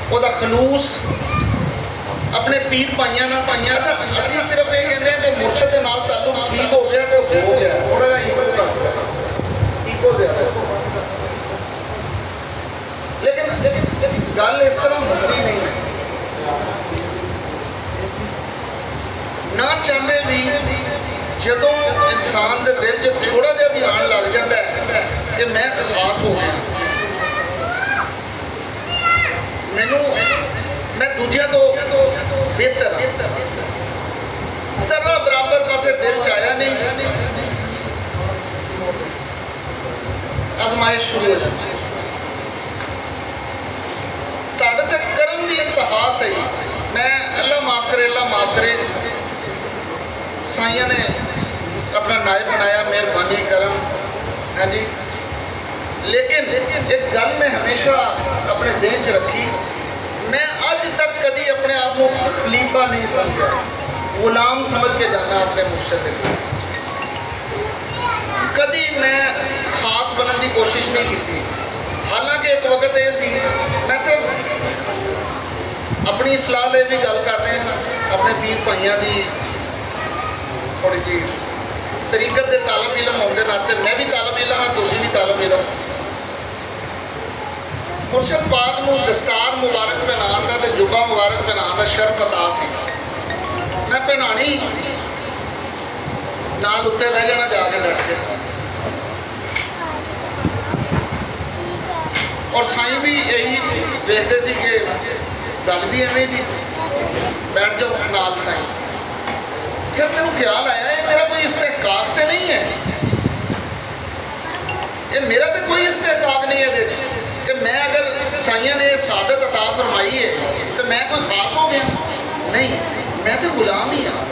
وہ خلوص اپنے پیر پائیاں نہ پائیاں. اچھا اسی صرف یہ کہتے ہیں کہ مرشد کے نال تعلق ٹھیک ہو گیا تو ہو گیا, تھوڑا جہا ایکو زیادہ. لیکن گل اس طرح ہوتی نہیں ہے. نہ چاہتے بھی جدوں انسان کے دل چ تھوڑا جہا بھی آن لگ جاتا ہے کہ میں خاص ہو گیا, میں دوجیاں تو بہتر ذرا برابر پاسے دل چایا نہیں, آزمائش شروع ہو جاتی. تھوڑے تے کرم دی انتہا صحیح. میں اللہ معاف کرے سائیاں نے اپنا نائب بنایا, مہربانی کرم. ہاں جی, لیکن ایک گل میں ہمیشہ اپنے ذہن چ رکھی, میں اج تک کدی اپنے آپ کو خلیفہ نہیں سمجھا, غلام سمجھ کے جانا اپنے مرشد کے. کدی میں خاص بننے کی کوشش نہیں کی. حالانکہ ایک وقت یہ سی, میں صرف اپنی اصلاح لے بھی گل کر رہے ہیں, اپنے پیر بھائیاں دی تھوڑی جی طریقت کے طالب علم ہونے کے ناطے میں بھی طالب علم ہاں, تسی بھی طالب علم. مرشد پاک نو دستار مبارک پہنان دا تے جبہ مبارک پہنان دا شرف عطا سی. میں پہنانی نال اتنے بہ جانا جا کے بیٹھ کے, اور سائیں بھی یہی دیکھتے سی کہ گل بھی ایویں سی, بیٹھ جاؤ نال سائیں. پھر میرے خیال آیا یہ میرا کوئی استحقاق تے نہیں ہے, یہ میرا تو کوئی استحقاق نہیں ہے کہ میں اگر سائیاں نے سعادت عطا فرمائی ہے تو میں کوئی خاص ہو گیا نہیں, میں تو غلام ہی ہوں.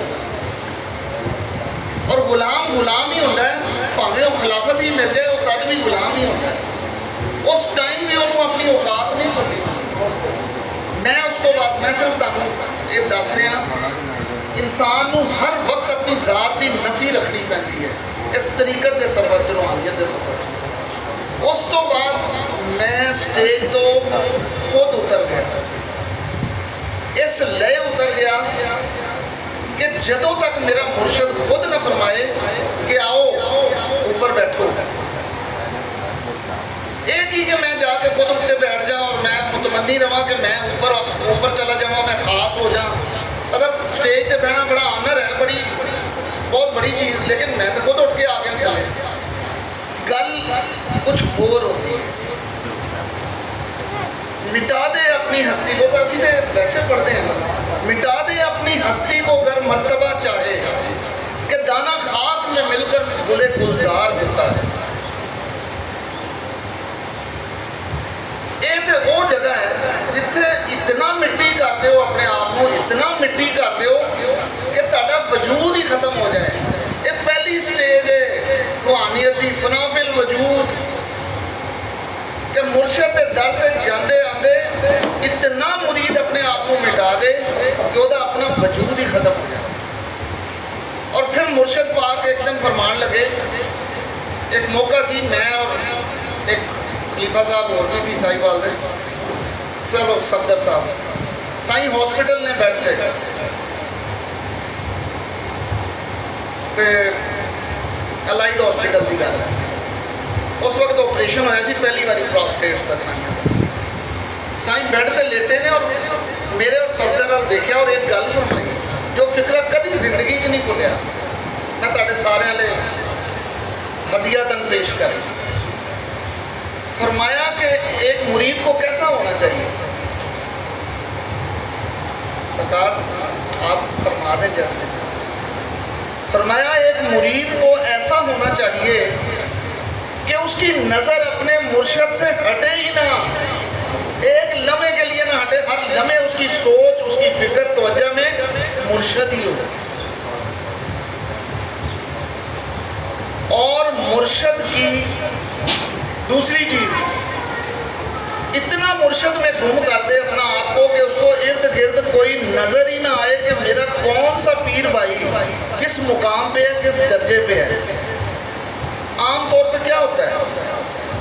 اور غلام ہی ہوتا ہے, بھاویں وہ خلافت ہی مل جائے وہ تد بھی غلام ہی ہوتا ہے. اس ٹائم بھی انہوں اپنی اوقات نہیں پڑی. میں اس کو بعد میں صرف تمہیں یہ دس رہا, انسان نو ہر وقت اپنی ذات کی نفی رکھنی پہنتی ہے اس طریقت کے سفر چ, روحانیت کے سفر. اس تو بعد میں سٹیج تو خود اتر گیا, اس لئے اتر گیا کہ جدوں تک میرا مرشد خود نہ فرمائے کہ آؤ اوپر بیٹھو, ایک ہی کہ میں جا کے خود اتنے بیٹھ جاؤں اور میں متمنی رہا کہ میں اوپر چلا جاؤں, میں خاص ہو جاؤں. مطلب سٹیج تے بہنا بڑا آنر ہے, بہت بڑی چیز, لیکن میں تو خود اٹھ کے آ گیا چلے. گل کچھ اور ہوتی ہے. مٹا دے اپنی ہستی کو, تو اسی ویسے پڑھتے ہیں نا, مٹا دے اپنی ہستی کو گر مرتبہ چاہے کہ دانا خاک میں مل کر گلے گلزار ہوتا ہے. یہ تو وہ جگہ ہے جتنے اتنا مٹی کر دیو اپنے آپ کو, اتنا مٹی کر دیو کہ تہاڈا وجود ہی ختم ہو جائے. یہ پہلی سٹیج ہے روحانیت دی, فنا فی الوجود, کہ مرشد کے در تے جاندے آندے اتنا مرید اپنے آپ کو مٹا دے کہ وہ اپنا وجود ہی ختم ہو جائے. اور پھر مرشد پاک ایک دن فرمان لگے, ایک موقع سی, میں اور ایک خلیفہ صاحب اور بھی سی سائی وال دے, چلو صفدر صاحب سائیں ہاسپٹل نے بیٹھتے تے الائڈ ہاسپٹل کی گل ہے. اس وقت آپریشن ہوا سی پہلی باری پراسٹیٹ کا سائیں بیڈ تے لیٹے نے, اور میرے اور صفدر وال دیکھا اور ایک گل فرمائی جو فکرہ کبھی زندگی چ نہیں بھولیا. میں تہاڈے سارے لے ہدیہ تن پیش کریں. فرمایا کہ ایک مرید کو کیسا ہونا چاہیے. سرکار آپ فرما دیں جیسے. فرمایا ایک مرید کو ایسا ہونا چاہیے کہ اس کی نظر اپنے مرشد سے ہٹے ہی نہ, ایک لمحے کے لیے نہ ہٹے, ہر لمحے اس کی سوچ, اس کی فکر, توجہ میں مرشد ہی ہو. اور مرشد کی دوسری چیز, اتنا مرشد میں گم کر دے اپنا آپ کو کہ اس کو ارد گرد کوئی نظر ہی نہ آئے کہ میرا کون سا پیر بھائی کس مقام پہ ہے, کس درجے پہ ہے. عام طور پہ کیا ہوتا ہے,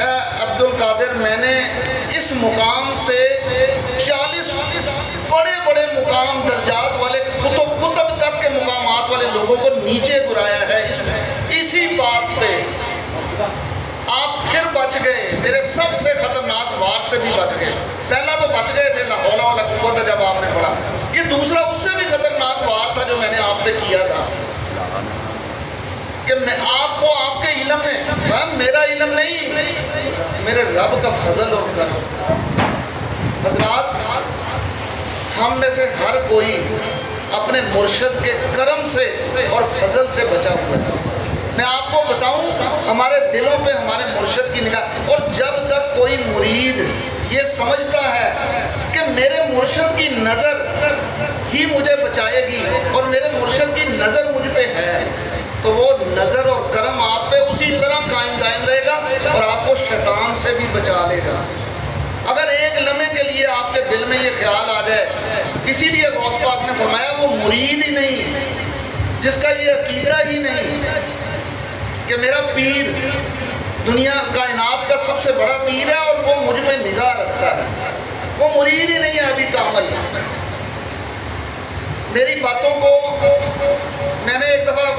عبد القادر میں نے اس مقام سے 40 بڑے بڑے مقام درجات والے کتب تک کے مقامات والے لوگوں کو نیچے گرایا ہے اسی بات پہ. آپ پھر بچ گئے، میرے سب سے خطرناک وار سے بھی بچ گئے. پہلا تو بچ گئے تھے لا حول ولا قوت جب آپ نے پڑھا، یہ دوسرا اس سے بھی خطرناک وار تھا جو میں نے آپ پہ کیا تھا کہ میں آپ کو آپ کے علم میں، میرا علم نہیں، میرے رب کا فضل اور کرم. حضرات ہم میں سے ہر کوئی اپنے مرشد کے کرم سے اور فضل سے بچا ہوا ہے. میں آپ کو بتاؤں ہمارے دلوں پہ ہمارے مرشد کی نگاہ، اور جب تک کوئی مرید یہ سمجھتا ہے کہ میرے مرشد کی نظر ہی مجھے بچائے گی اور میرے مرشد کی نظر مجھ پہ ہے، تو وہ نظر اور کرم آپ پہ اسی طرح قائم رہے گا اور آپ کو شیطان سے بھی بچا لے گا. اگر ایک لمحے کے لیے آپ کے دل میں یہ خیال آ جائے، اسی لیے غوث پاک نے فرمایا وہ مرید ہی نہیں جس کا یہ عقیدہ ہی نہیں کہ میرا پیر دنیا کائنات کا سب سے بڑا پیر ہے اور وہ مجھ پہ نگاہ رکھتا ہے، وہ مرید ہی نہیں ہے ابھی کامل. میری باتوں کو میں نے ایک دفعہ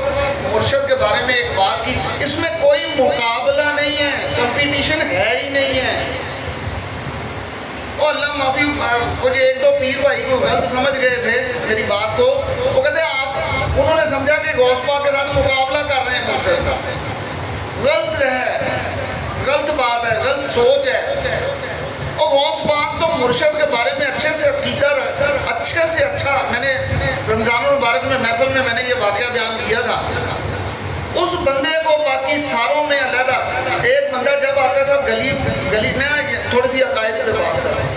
مرشد کے بارے میں ایک بات کی، اس میں کوئی مقابلہ نہیں ہے، کمپٹیشن ہے ہی نہیں ہے. اور اللہ معافی، مجھے ایک دو پیر بھائی کو غلط سمجھ گئے تھے میری بات کو. وہ کہتے ہیں انہوں نے سمجھا کہ غوث پاک کے ساتھ مقابلہ کر رہے ہیں مرشد کا. غلط ہے، غلط بات ہے، غلط سوچ ہے. اور غوث پاک تو مرشد کے بارے میں اچھے سے عقیدہ اچھے سے اچھا، میں نے رمضان المبارک میں محفل میں نے یہ واقعہ بیان کیا تھا. اس بندے کو باقی ساروں میں علیحدہ، ایک بندہ جب آتا تھا گلی میں تھوڑی سی عقائد پہ بات کر رہا ہوں،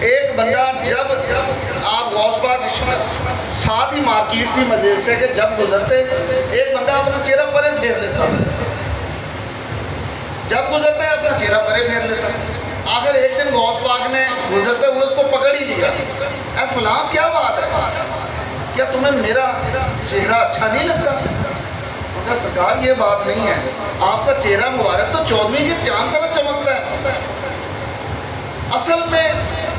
ایک بندہ جب آپ غوث پاک ساتھ ہی مارکیٹ تھی مدرسے کے، جب گزرتے ایک بندہ اپنا چہرہ پرے پھیر لیتا، جب گزرتے اپنا چہرہ پرے پھیر لیتا. آخر ایک دن غوث پاک نے گزرتے ہوئے اس کو پکڑ ہی لیا. اے فلاں کیا بات ہے، کیا تمہیں میرا چہرہ اچھا نہیں لگتا؟ کہا سرکار یہ بات نہیں ہے، آپ کا چہرہ مبارک تو 14ویں کے چاند طرح چمکتا ہے. اصل میں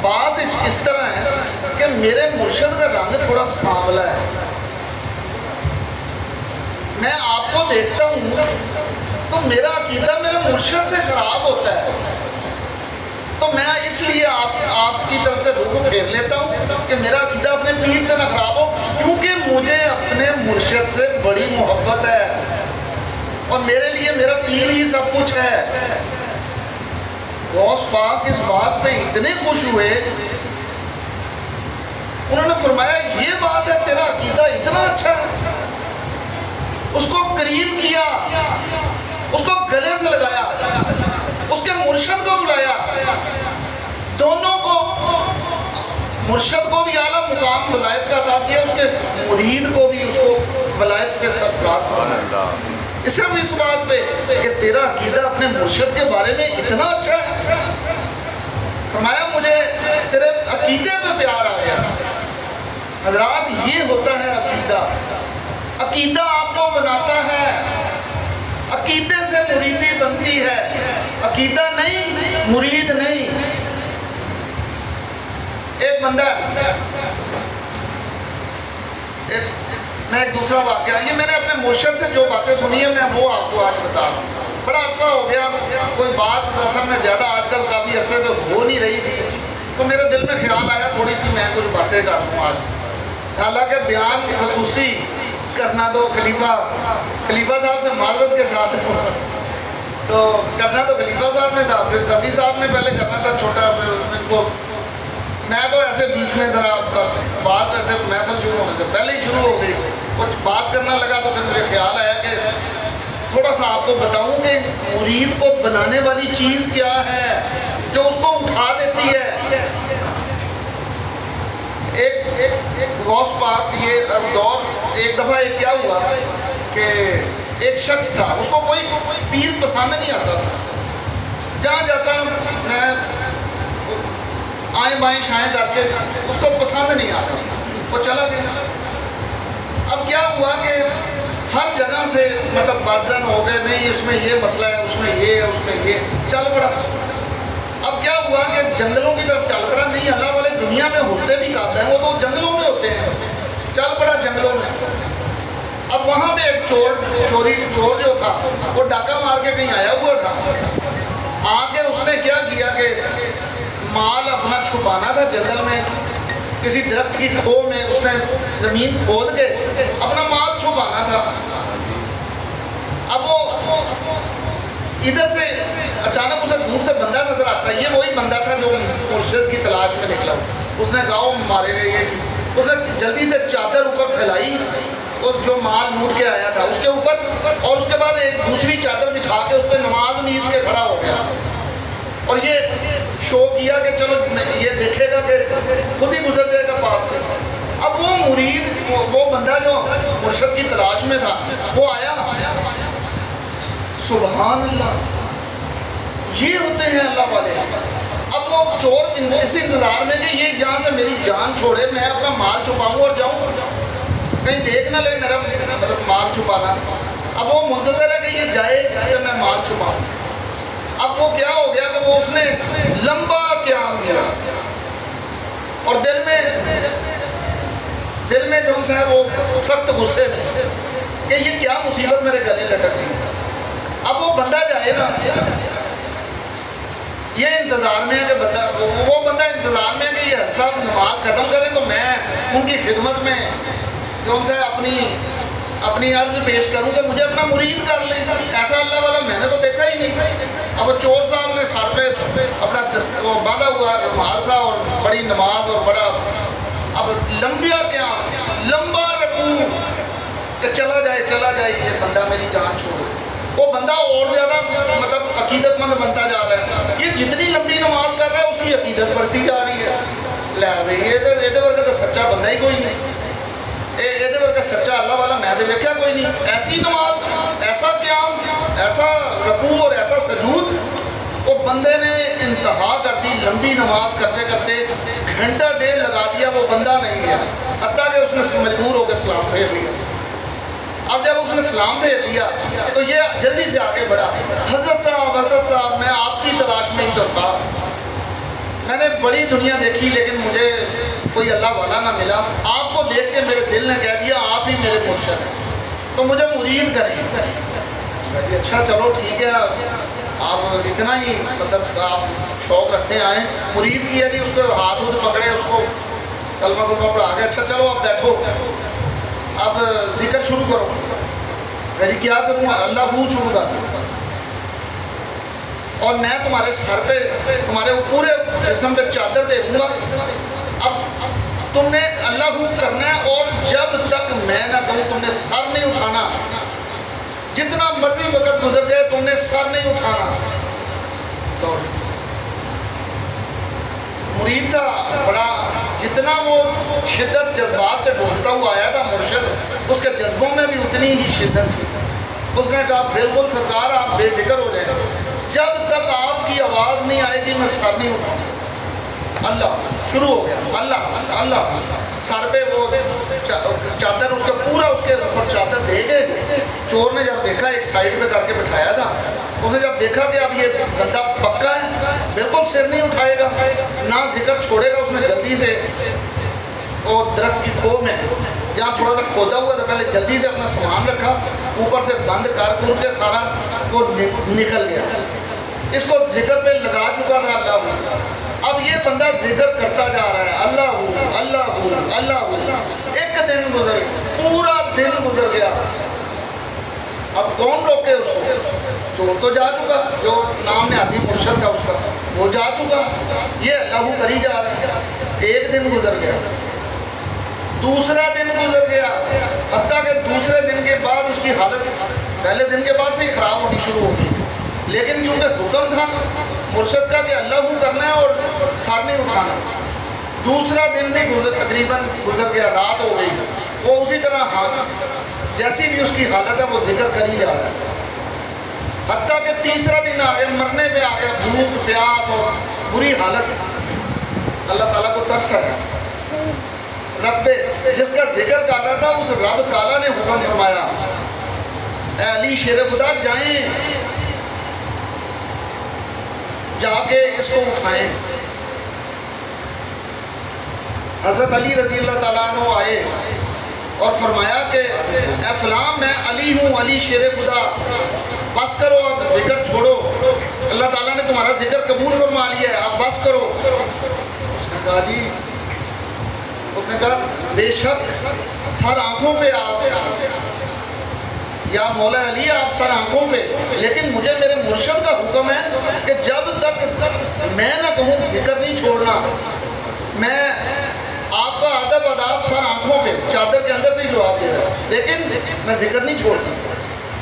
بات اس طرح ہے کہ میرے مرشد کا رنگ تھوڑا سانولا ہے. میں آپ کو دیکھتا ہوں تو میرا عقیدہ میرے مرشد سے خراب ہوتا ہے، تو میں اس لیے آپ کی طرف سے رخ پھیر لیتا ہوں کہ میرا عقیدہ اپنے پیر سے نہ خراب ہو، کیونکہ مجھے اپنے مرشد سے بڑی محبت ہے اور میرے لیے میرا پیر ہی سب کچھ ہے. غوث پاک اس بات پہ اتنے خوش ہوئے، انہوں نے فرمایا یہ بات ہے، تیرا عقیدہ اتنا اچھا ہے. اس کو قریب کیا، اس کو گلے سے لگایا، اس کے مرشد کو بلایا، دونوں کو، مرشد کو بھی اعلیٰ مقام ولایت کا عطا کیا، اس کے مرید کو بھی اس کو ولایت سے سرفراز فرمایا. صرف اس بات پہ کہ تیرا عقیدہ اپنے مرشد کے بارے میں اتنا اچھا ہے. فرمایا مجھے تیرے عقیدے پہ پیار آ گیا. حضرات یہ ہوتا ہے عقیدہ. عقیدہ آپ کو بناتا ہے، عقیدے سے مریدی بنتی ہے، عقیدہ نہیں مرید نہیں. ایک بندہ میں ایک دوسرا واقعہ، یہ میں نے اپنے مرشد سے جو باتیں سنی ہیں میں وہ آپ کو آج بتا رہا ہوں. بڑا عرصہ ہو گیا، کوئی بات اصل میں زیادہ آج کل کافی عرصے سے ہو نہیں رہی تھی، تو میرے دل میں خیال آیا تھوڑی سی میں کچھ باتیں کر لوں آج. حالانکہ بیان خصوصی کرنا تو خلیفہ صاحب سے معذرت کے ساتھ تو کرنا تو خلیفہ صاحب نے تھا، پھر صفی صاحب نے پہلے کرنا تھا چھوٹا، پھر ان کو میں تو ایسے بیچ میں ذرا بس بات ایسے محفل شروع ہونے سے پہلے ہی شروع ہو گئی، کچھ بات کرنا لگا تو پھر مجھے خیال آیا کہ تھوڑا سا آپ کو بتاؤں کہ مرید کو بنانے والی چیز کیا ہے جو اس کو اٹھا دیتی ہے. ایک غوث پاک یہ دور، ایک دفعہ ایک کیا ہوا کہ ایک شخص تھا، اس کو کوئی پیر پسند نہیں آتا تھا، جہاں جاتا میں آئیں بائیں شائیں کر کے اس کو پسند نہیں آتا تھا، وہ چلا گیا. اب کیا ہوا کہ ہر جگہ سے مطلب بازن ہو گئے، نہیں اس میں یہ مسئلہ ہے، اس میں یہ ہے، اس میں یہ، چل پڑا۔ اب کیا ہوا کہ جنگلوں کی طرف چل پڑا، نہیں اللہ والے دنیا میں ہوتے بھی قابل ہیں، وہ تو جنگلوں میں ہوتے ہیں، چل پڑا جنگلوں میں۔ اب وہاں پہ ایک چور جو تھا وہ ڈاکہ مار کے کہیں آیا ہوا تھا، آ کے اس نے کیا کیا کہ مال اپنا چھپانا تھا جنگل میں، کسی درخت کی کھو میں اس نے زمین کھود کے اپنا مال چھپانا تھا۔ اب وہ ادھر سے اچانک اسے دور سے بندہ نظر آتا ہے، یہ وہی بندہ تھا جو مرشد کی تلاش میں نکلا۔ اس نے کہا وہ مارے گئے، اس نے جلدی سے چادر اوپر پھیلائی اور جو مال لوٹ کے آیا تھا اس کے اوپر، اور اس کے بعد ایک دوسری چادر بچھا کے اس پہ نماز نیند کے کھڑا ہو گیا، اور یہ شو کیا کہ چلو یہ دیکھے گا کہ خود ہی گزر جائے گا پاس سے۔ اب وہ مرید، وہ بندہ جو مرشد کی تلاش میں تھا، وہ آیا، سبحان اللہ، یہ ہوتے ہیں اللہ والے۔ اب وہ چور اس انتظار میں کہ یہ یہاں سے میری جان چھوڑے، میں اپنا مال چھپاؤں اور جاؤں، کہیں دیکھ نہ لے میرا مطلب مال چھپانا۔ اب وہ منتظر ہے کہ یہ جائے کہ میں مال چھپاؤں۔ اب وہ کیا ہو گیا کہ وہ اس نے لمبا قیام کیا، اور دل میں جو ہے وہ سخت غصے میں کہ یہ کیا مصیبت میرے گلے لٹک گئی۔ اب وہ بندہ جائے نا، یہ انتظار میں ہے کہ وہ بندہ انتظار میں ہے کہ یہ سب نماز ختم کرے تو میں ان کی خدمت میں جو ان سے اپنی عرض پیش کروں کہ مجھے اپنا مرید کر لیں۔ ایسا اللہ والا میں نے تو دیکھا ہی نہیں۔ اب چور صاحب نے سر پہ اپنا باندھا ہوا رومال سا اور بڑی نماز اور بڑا اب لمبا رکوع کہ چلا جائے یہ بندہ میری جان چھوڑے۔ وہ بندہ اور زیادہ مطلب عقیدت مند بنتا جا رہا ہے، یہ جتنی لمبی نماز کر رہا ہے اس کی عقیدت بڑھتی جا رہی ہے۔ لے بھائی یہ ورگا تو سچا بندہ ہی کوئی نہیں، یہ ورگا سچا اللہ والا میں تو دیکھا کوئی نہیں۔ ایسی نماز، ایسا قیام، ایسا رکوع اور ایسا سجود، وہ بندے نے انتہا کر دی۔ لمبی نماز کرتے کرتے گھنٹہ ڈیڑھ لگا دیا، وہ بندہ نہیں گیا، حتیٰ کہ اس نے مجبور ہو کے سلام پھیر لیا۔ اب جب اس نے سلام پھیر لیا تو یہ جلدی سے آگے بڑھا، حضرت صاحب میں آپ کی تلاش میں ہی تو تھا، میں نے بڑی دنیا دیکھی لیکن مجھے کوئی اللہ والا نہ ملا، آپ کو دیکھ کے میرے دل نے کہہ دیا آپ ہی میرے مرشد ہیں، تو مجھے مرید کریں۔ اچھا چلو ٹھیک ہے، آپ اتنا ہی مطلب آپ شوق رکھتے آئیں، مرید کیا جی، اس کو ہاتھ پکڑے، اس کو کلمہ پڑھا کے اچھا چلو اب بیٹھو، اب ذکر شروع کرو۔ میں جی کیا کروں؟ اللہ ہو شروع کر دوں، اور میں تمہارے سر پہ تمہارے پورے جسم پہ چادر دے دوں گا، اب تم نے اللہ ہو کرنا ہے، اور جب تک میں نہ کہوں تم نے سر نہیں اٹھانا، جتنا مرضی وقت گزر جائے تم نے سر نہیں اٹھانا۔ مرید تھا بڑا، جتنا وہ شدت جذبات سے بولتا ہوا آیا تھا مرشد، اس کے جذبوں میں بھی اتنی ہی شدت تھی۔ اس نے کہا بالکل سرکار آپ بے فکر ہو جائیں، جب تک آپ کی آواز نہیں آئے گی میں سر نہیں اٹھاؤں۔ اللہ شروع ہو گیا، اللہ اللہ، سر پہ وہ چادر اس کا پورا اس کے اوپر چادر دے کے چور نے جب دیکھا ایک سائڈ پہ کر کے بٹھایا تھا، اس نے جب دیکھا کہ اب یہ بندہ پکا ہے، بالکل سر نہیں اٹھائے گا، نہ ذکر چھوڑے گا، اس نے جلدی سے وہ درخت کی کھو میں جہاں تھوڑا سا کھودا ہوا تھا پہلے جلدی سے اپنا سامان رکھا، اوپر سے بند کر کے سارا وہ نکل گیا۔ اس کو ذکر پہ لگا چکا تھا اللہ، اب یہ بندہ ذکر کرتا جا رہا ہے، اللہ اللہ اللہ۔ ایک دن گزر، پورا دن گزر گیا، اب کون روکے اس کو؟ چور تو جا چکا، جو نام نہادی مرشد تھا اس کا وہ جا چکا، یہ اللہ کری جا رہا ہے۔ ایک دن گزر گیا، دوسرا دن گزر گیا، حتیٰ کہ دوسرے دن کے بعد اس کی حالت پہلے دن کے بعد سے ہی خراب ہونی شروع ہو گئی، لیکن کیونکہ حکم تھا مرشد کا کہ اللہ کرنا ہے اور سر نہیں اٹھانا۔ دوسرا دن بھی تقریباً گزر گیا، رات ہو گئی، وہ اسی طرح جیسی بھی اس کی حالت ہے وہ ذکر کر ہی جا رہا ہے، حتیٰ کہ تیسرا دن آ گیا، مرنے پہ آ گیا، بھوک پیاس اور بری حالت۔ اللہ تعالیٰ کو ترس ہے، رب جس کا ذکر کر رہا تھا اس رب تعالیٰ نے حکم فرمایا اے علی شیر خدا جائیں، جا کے اس کو اٹھائیں۔ حضرت علی رضی اللہ تعالیٰ عنہ آئے اور فرمایا کہ اے فلاں میں علی ہوں، علی شیر خدا، بس کرو اب ذکر چھوڑو، اللہ تعالیٰ نے تمہارا ذکر قبول فرما لیا ہے، اب بس کرو۔ اس نے کہا جی، اس نے کہا بے شک سر آنکھوں پہ آپ، یا مولا علی آپ سر آنکھوں پہ، لیکن مجھے میرے مرشد کا حکم ہے کہ جب تک میں نہ کہوں ذکر نہیں چھوڑنا۔ میں آپ کا ادب اداب سر آنکھوں پہ، چادر کے اندر سے ہی جواب دے رہا ہے، لیکن میں ذکر نہیں چھوڑ سکتا۔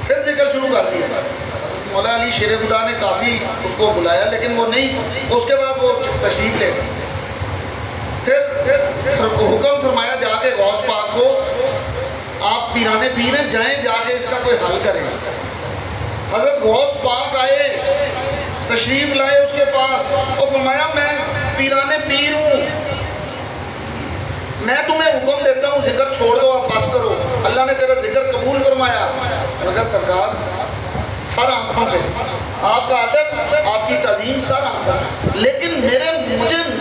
پھر ذکر شروع کر دیا۔ مولا علی شیر خدا نے کافی اس کو بلایا، لیکن وہ نہیں، اس کے بعد وہ تشریف لے گئے۔ پھر حکم فرمایا جا کے غوث پاک کو، آپ پیرانے پیر ہیں، جائیں جا کے اس کا کوئی حل کریں۔ حضرت غوث پاک آئے، تشریف لائے اس کے پاس، اور فرمایا میں پیرانے پیر ہوں، میں تمہیں حکم دیتا ہوں ذکر چھوڑ دو، آپ بس کرو، اللہ نے تیرا ذکر قبول فرمایا۔ میں نے کہا سرکار سر آنکھوں پہ، آپ کا ادب، آپ کی تعظیم سر آنکھوں پہ، لیکن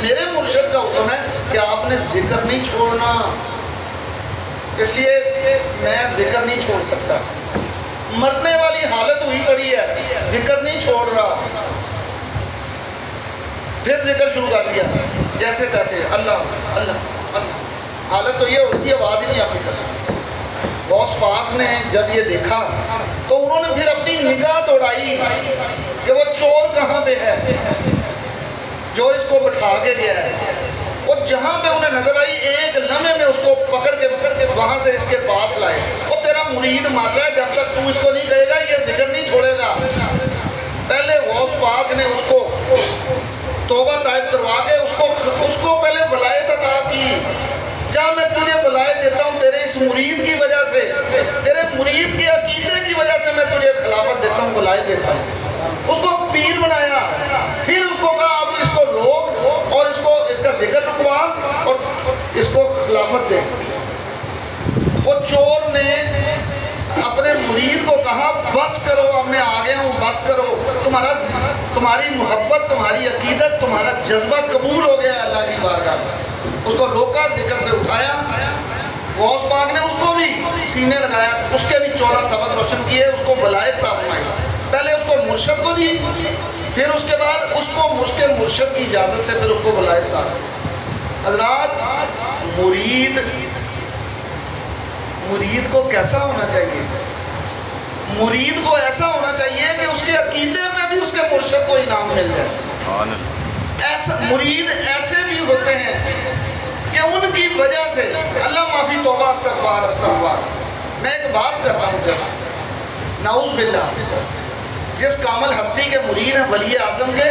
میرے مرشد کا حکم ہے کہ آپ نے ذکر نہیں چھوڑنا، اس لیے میں ذکر نہیں چھوڑ سکتا۔ مرنے والی حالت ہوئی پڑی ہے، ذکر نہیں چھوڑ رہا۔ پھر ذکر شروع کر دیا جیسے تیسے، اللہ اللہ اللہ، حالت تو یہ ہو رہی تھی آواز ہی نہیں آتی کرتی۔ غوث پاک نے جب یہ دیکھا تو انہوں نے پھر اپنی نگاہ دوڑائی کہ وہ چور کہاں پہ ہے جو اس کو بٹھا کے گیا ہے، اور جہاں پہ انہیں نظر آئی ایک لمحے میں اس کو پکڑ کے وہاں سے اس کے پاس لائے۔ اور تیرا مرید مر رہا ہے، جب تک تو اس کو نہیں کہے گا یہ ذکر نہیں چھوڑے گا۔ پہلے غوث پاک نے اس کو توبہ طائب کروا کے اس کو پہلے ولایت عطا کی، جہاں میں تجھے ولایت دیتا ہوں تیرے اس مرید کی وجہ سے، تیرے مرید کے عقیدے کی وجہ سے میں تجھے خلافت دیتا ہوں، ولایت دیتا ہوں۔ اس کو پیر بنایا، پھر اس کو کہا اب اس کو روک اور اس کا ذکر رکوا اور اس کو خلافت دے۔ وہ چور نے اپنے مرید کو کہا بس کرو، اب میں آ گیا ہوں، بس کرو، تمہاری محبت، تمہاری عقیدت، تمہارا جذبہ قبول ہو گیا ہے اللہ کی بارگاہ میں۔ اس کو روکا، ذکر سے اٹھایا۔ غوث پاک نے اس کو بھی سینے لگایا، اس کے بھی 14 طبق روشن کیے، اس کو ولایت عطا فرمائی۔ پہلے اس کو مرشد کو دی، پھر اس کے بعد اس کو اس کے مرشد کی اجازت سے پھر اس کو ولایت عطا۔ حضرات، مرید کو کیسا ہونا چاہیے؟ مرید کو ایسا ہونا چاہیے کہ اس کے عقیدے میں بھی اس کے مرشد کو انعام مل جائے۔ مرید ایسے بھی ہوتے ہیں کہ ان کی وجہ سے اللہ معافی، توبہ، استغفار استغفار۔ میں ایک بات کرتا ہوں، جیسے نعوذ باللہ، جس کامل ہستی کے مرید ہیں ولی اعظم کے،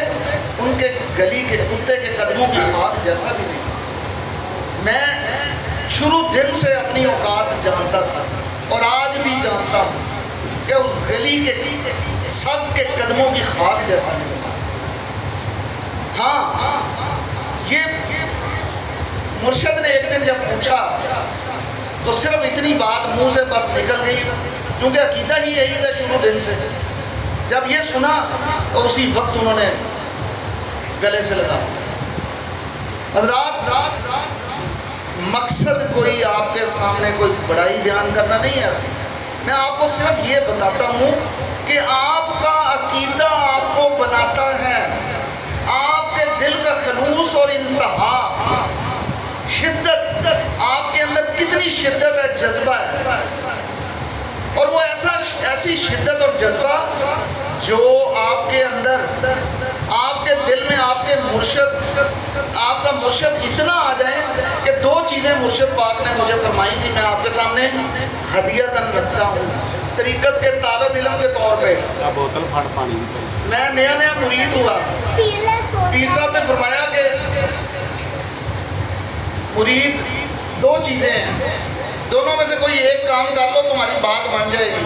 ان کے گلی کے کتے کے قدموں کی خاک جیسا بھی نہیں۔ میں شروع دن سے اپنی اوقات جانتا تھا اور آج بھی جانتا ہوں کہ اس گلی کے سب کے قدموں کی خاک جیسا نہیں۔ ہاں، یہ مرشد نے ایک دن جب پوچھا تو صرف اتنی بات منہ سے بس نکل گئی، کیونکہ عقیدہ ہی یہی تھا شروع دن سے۔ جب یہ سنا تو اسی وقت انہوں نے گلے سے لگا۔ حضرات، مقصد کوئی آپ کے سامنے کوئی بڑائی بیان کرنا نہیں ہے، میں آپ کو صرف یہ بتاتا ہوں کہ آپ کا عقیدہ آپ کو بناتا ہے، آپ کے دل کا خلوص اور انتہا، شدت، آپ کے اندر کتنی شدت ہے، جذبہ ہے، اور وہ ایسی شدت اور جذبہ جو آپ کے اندر، آپ کے دل میں آپ کا مرشد اتنا آ جائے کہ 2 چیزیں مرشد پاک نے مجھے فرمائی تھی، میں آپ کے سامنے ہدیتاً رکھتا ہوں طریقت کے طالب علم کے طور پہ۔ میں نیا مرید ہوا، پیر صاحب نے فرمایا کہ مرید 2 چیزیں ہیں، دونوں میں سے کوئی ایک کام کر لو تمہاری بات بن جائے گی۔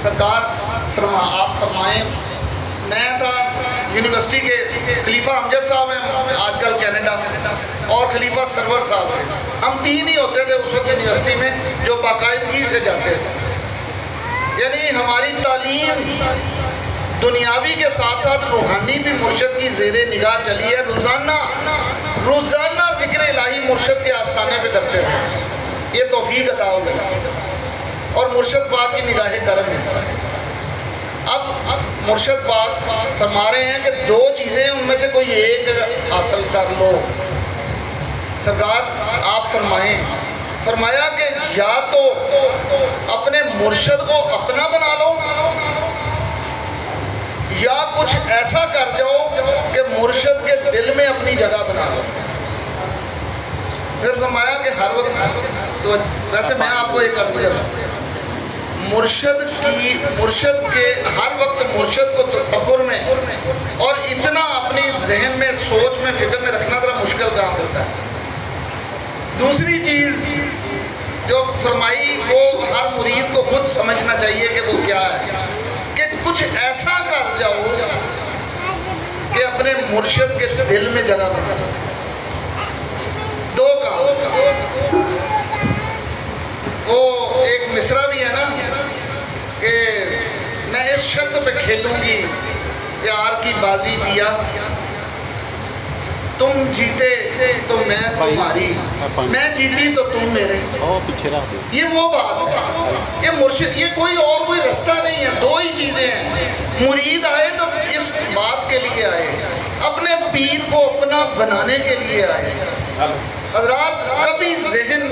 سرکار آپ فرمائیں، میں تھا یونیورسٹی کے خلیفہ امجد صاحب ہیں آج کل کینیڈا، اور خلیفہ سرور صاحب تھے. ہم 3 ہی ہوتے تھے اس وقت یونیورسٹی میں جو باقاعدگی سے جاتے تھے. یعنی ہماری تعلیم دنیاوی کے ساتھ ساتھ روحانی بھی مرشد کی زیر نگاہ چلی ہے. روزانہ ذکر الہی مرشد کے آستانے پہ کرتے تھے. یہ توفیق عطا ہو گئی اور مرشد پاک کی نگاہ کرم ہے. اب مرشد پاک فرما رہے ہیں کہ 2 چیزیں ان میں سے کوئی ایک حاصل کر لو. سرکار آپ فرمایا کہ یا تو اپنے مرشد کو اپنا بنا لو یا کچھ ایسا کر جاؤ کہ مرشد کے دل میں اپنی جگہ بنا لو. پھر فرمایا کہ ہر وقت تو ویسے میں آپ کو ایک عرض کروں مرشد کے ہر وقت مرشد کو تصور میں اور اتنا اپنی ذہن میں سوچ میں فکر میں رکھنا ذرا مشکل کام ہوتا ہے. دوسری چیز جو فرمائی وہ ہر مرید کو خود سمجھنا چاہیے کہ وہ کیا ہے کہ کچھ ایسا کر جاؤ کہ اپنے مرشد کے دل میں جگہ بنا. 2 کام. وہ ایک مصرع بھی ہے نا کہ میں اس شرط پہ کھیلوں گی پیار کی بازی پیا تم جیتے تو میں تمہاری میں جیتی تو تم میرے. یہ وہ بات ہے. یہ مرشد یہ کوئی رستہ نہیں ہے. 2 ہی چیزیں ہیں. مرید آئے تو اس بات کے لیے آئے اپنے پیر کو اپنا بنانے کے لیے آئے. حضرات کبھی ذہن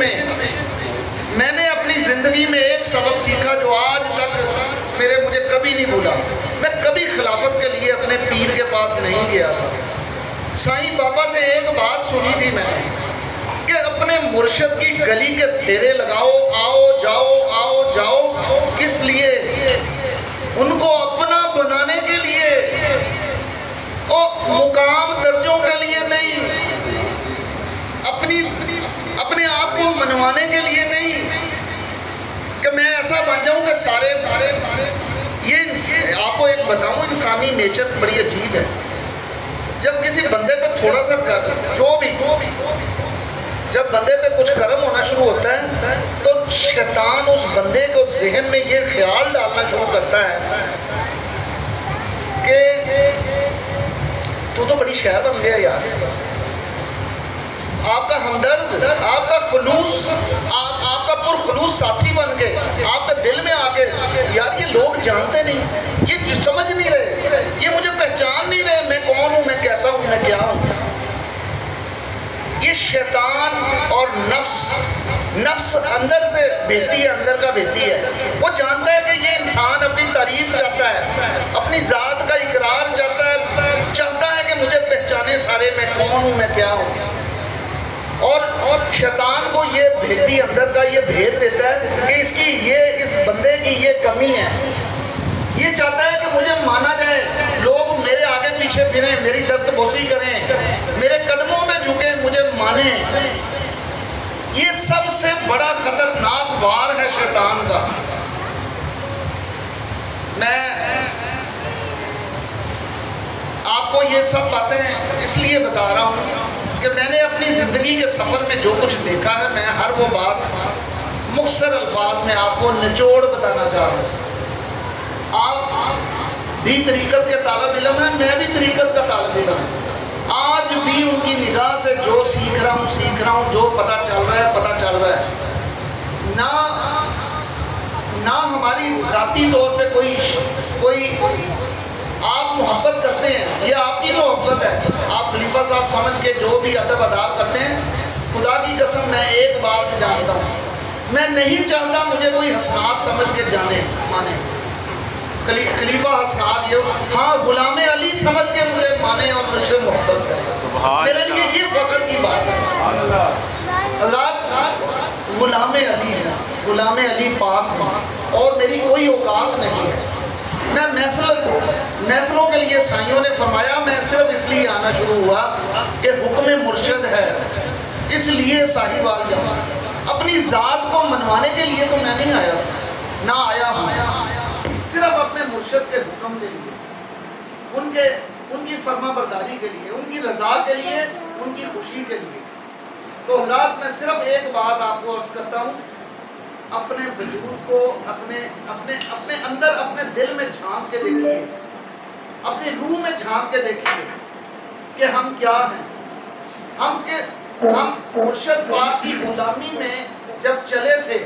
میں نے اپنی زندگی میں ایک سبق سیکھا جو آج تک مجھے کبھی نہیں بھولا. میں کبھی خلافت کے لیے اپنے پیر کے پاس نہیں گیا تھا. سائیں بابا سے ایک بات سنی تھی میں نے کہ اپنے مرشد کی گلی کے پھیرے لگاؤ آؤ جاؤ کس لیے؟ ان کو اپنا بنانے کے لیے اور مقام درجوں کے لیے نہیں. اپنے آپ کو منوانے کے لیے نہیں کہ میں ایسا بن جاؤں کہ سارے یہ آپ کو ایک بتاؤں انسانی نیچر بڑی عجیب ہے. جب کسی بندے پہ تھوڑا سا جب بندے پہ کچھ کرم ہونا شروع ہوتا ہے تو شیطان اس بندے کو ذہن میں یہ خیال ڈالنا شروع کرتا ہے کہ تو بڑی شے بن گیا یار. آپ کا ہمدرد آپ کا خلوص آپ کا پرخلوص ساتھی بن کے آپ کے دل میں آ کے یار یہ لوگ جانتے نہیں یہ سمجھ نہیں رہے یہ مجھے پہچان نہیں رہے میں کون ہوں میں کیسا ہوں میں کیا ہوں. یہ شیطان اور نفس اندر سے بہتی ہے اندر کا بہتی ہے. وہ جانتا ہے کہ یہ انسان اپنی تعریف چاہتا ہے اپنی ذات کا اقرار چاہتا ہے کہ مجھے پہچانے سارے میں کون ہوں میں کیا ہوں. اور شیطان کو یہ بھیدی اندر کا یہ بھید دیتا ہے کہ اس بندے کی یہ کمی ہے. یہ چاہتا ہے کہ مجھے مانا جائے لوگ میرے آگے پیچھے پھریں میری دست بوسی کریں میرے قدموں میں جھکیں مجھے مانیں. یہ سب سے بڑا خطرناک وار ہے شیطان کا. میں آپ کو یہ سب باتیں اس لیے بتا رہا ہوں کہ میں نے اپنی زندگی کے سفر میں جو کچھ دیکھا ہے میں ہر وہ بات مختصر الفاظ میں آپ کو نچوڑ بتانا چاہ رہا ہوں. آپ بھی طریقت کے طالب علم ہیں میں بھی طریقت کا طالب علم ہوں. آج بھی ان کی نگاہ سے جو سیکھ رہا ہوں جو پتہ چل رہا ہے نہ ہماری ذاتی طور پہ کوئی آپ محبت کرتے ہیں یہ آپ کی محبت ہے. آپ خلیفہ صاحب سمجھ کے جو بھی ادب اداب کرتے ہیں خدا کی قسم میں ایک بات جانتا ہوں میں نہیں چاہتا مجھے کوئی حسنات سمجھ کے مانے. خلیفہ حسنات یہ ہاں غلام علی سمجھ کے مجھے مانے اور مجھ سے محبت کرے میرے لیے یہ فخر کی بات ہے. حضرات غلام علی ہے غلام علی پاک اور میری کوئی اوقات نہیں ہے. میں محفلوں کے لیے سائیوں نے فرمایا میں صرف اس لیے آنا شروع ہوا کہ حکم مرشد ہے اس لیے صاحبال جمع. اپنی ذات کو منوانے کے لیے تو میں نہیں آیا تھا نہ آیا ہوں صرف اپنے مرشد کے حکم کے لیے ان کی فرما برداری کے لیے ان کی رضا کے لیے ان کی خوشی کے لیے. تو حضرات میں صرف ایک بات آپ کو عرض کرتا ہوں، اپنے وجود کو اپنے اندر اپنے دل میں جھانک کے دیکھیے، اپنی روح میں جھانک کے دیکھیے کہ ہم کیا ہیں۔ ہم مرشد پاک کی غلامی میں جب چلے تھے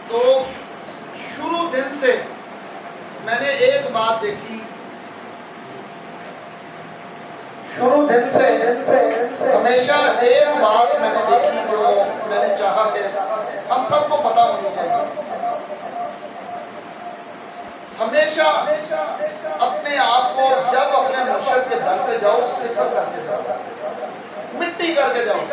تو شروع دن سے میں نے ایک بات دیکھی، شروع دن سے ہمیشہ ایک بات میں نے دیکھی جو میں نے چاہا کہ ہم سب کو پتہ ہونی چاہیے۔ ہمیشہ اپنے آپ کو جب اپنے مرشد کے در پہ جاؤ صفر کر کے جاؤ، مٹی کر کے جاؤ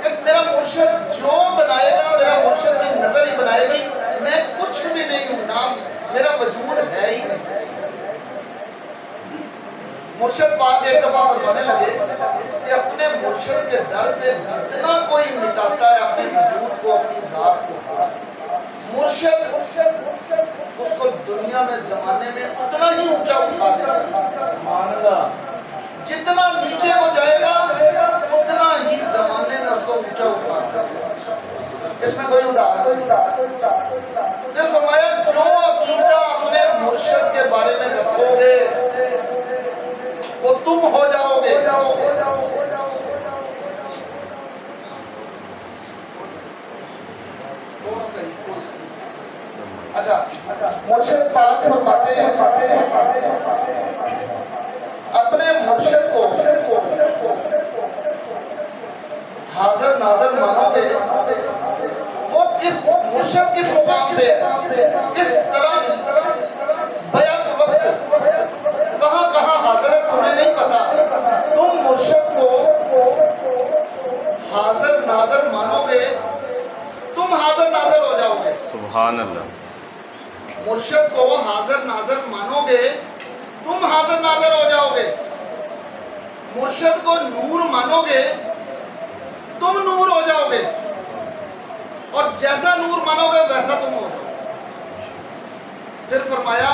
کہ میرا مرشد جو بنائے گا، میرا مرشد کی نظر ہی بنائے گی، میں کچھ بھی نہیں ہوں، نام میرا وجود ہے ہی نہیں۔ مرشد پاک ایک دفعہ فرمانے لگے کہ اپنے مرشد کے در پہ جتنا کوئی مٹاتا ہے اپنے وجود کو، اپنی ذات کو، مرشد اس کو دنیا میں زمانے میں اتنا ہی اونچا اٹھا دے گا، جتنا نیچے ہو جائے گا اتنا ہی زمانے میں اس کو اونچا اٹھا دے گا۔ اس میں کوئی ادار نہیں۔ پھر فرمایا جو عقیدہ اپنے مرشد کے بارے میں رکھو گے وہ تم ہو جاؤ گے۔ اچھا مرشد پاک فرماتے ہیں اپنے مرشد کو حاضر ناظر مانو گے، وہ مرشد کس مقام پہ ہے، کس طرح بیعت وقت کہاں کہاں حاضر ہے تمہیں نہیں پتا، تم مرشد کو حاضر ناظر مانو گے، تم حاضر ناظر ہو جاؤ گے۔ سبحان اللہ۔ مرشد کو حاضر ناظر مانو گے، تم حاضر ناظر ہو جاؤ گے۔ مرشد کو نور مانو گے، تم نور ہو جاؤ گے، اور جیسا نور مانو گے ویسا تم ہو جاؤ گے۔ پھر فرمایا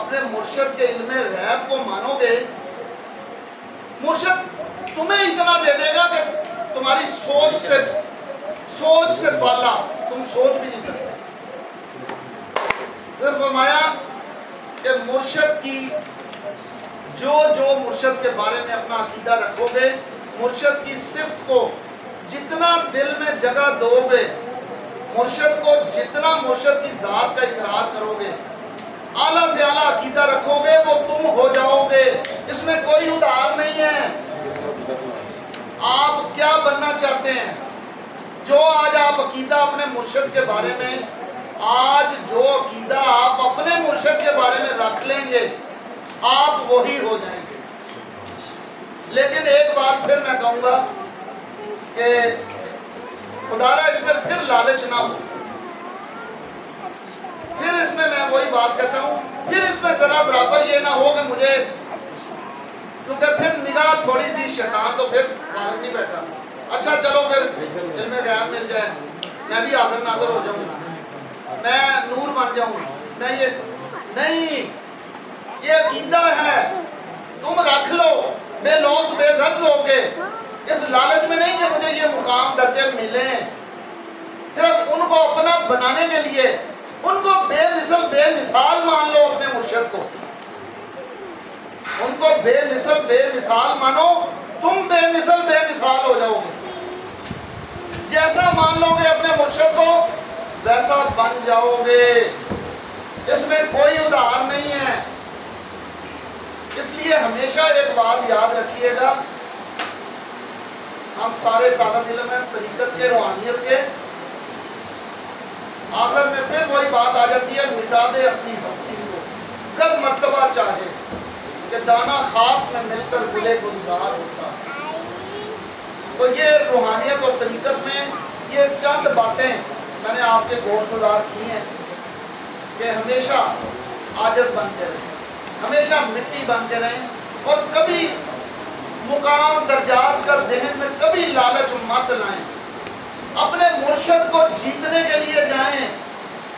اپنے مرشد کے علم غیب کو مانو گے، مرشد تمہیں اتنا دے دے گا کہ تمہاری سوچ سے بالا تم سوچ بھی نہیں سکتے۔ پھر فرمایا کہ مرشد کی جو مرشد کے بارے میں اپنا عقیدہ رکھو گے، مرشد کی صفت کو جتنا دل میں جگہ دو گے، مرشد کو جتنا مرشد کی ذات کا اقرار کرو گے، اعلیٰ سے اعلیٰ عقیدہ رکھو گے، وہ تم ہو جاؤ گے۔ اس میں کوئی ادھار نہیں ہے۔ آپ کیا بننا چاہتے ہیں؟ جو آج آپ عقیدہ اپنے مرشد کے بارے میں، آج جو عقیدہ آپ اپنے مرشد کے بارے میں رکھ لیں گے آپ وہی ہو جائیں گے۔ لیکن ایک بات پھر میں کہوں گا کہ خدا را اس میں پھر لالچ نہ ہو، پھر اس میں وہی بات کہتا ہوں، پھر اس میں ذرا برابر یہ نہ ہو کہ مجھے، کیونکہ پھر نگاہ تھوڑی سی شیطان تو پھر فارغ نہیں بیٹھا، اچھا چلو پھر علم غیب مل جائے، میں بھی حاضر ناظر ہو جاؤں، میں نور بن جاؤں، میں یہ نہیں، یہ عقیدہ ہے، تم رکھ لو بے لوث بے غرض ہو کے، اس لالچ میں نہیں کہ مجھے یہ مقام درجے ملیں، صرف ان کو اپنا بنانے کے لیے ان کو بے مثل بے مثال مان لو اپنے مرشد کو، ان کو بے مثل بے مثال مانو، تم بے مثل بے مثال ہو جاؤ گے۔ جیسا مان لو گے اپنے مرشد کو ویسا بن جاؤ گے، اس میں کوئی ادھار نہیں ہے۔ اس لیے ہمیشہ ایک بات یاد رکھیے گا، ہم سارے طالب علم ہیں طریقت کے، روحانیت کے، آخر میں پھر وہی بات آ جاتی ہے، مٹا دے اپنی ہستی کو، کب مرتبہ چاہے کہ دانہ خاک میں مل کر گلے گلزار ہوتا ہے۔ تو یہ روحانیت اور طریقت میں یہ چند باتیں میں نے آپ کے گوش گزار کی ہیں کہ ہمیشہ عاجز بن کے رہیں، ہمیشہ مٹی بن کے رہیں، اور کبھی مقام درجات کا ذہن میں کبھی لالچ مت لائیں۔ اپنے مرشد کو جیتنے کے لیے جائیں،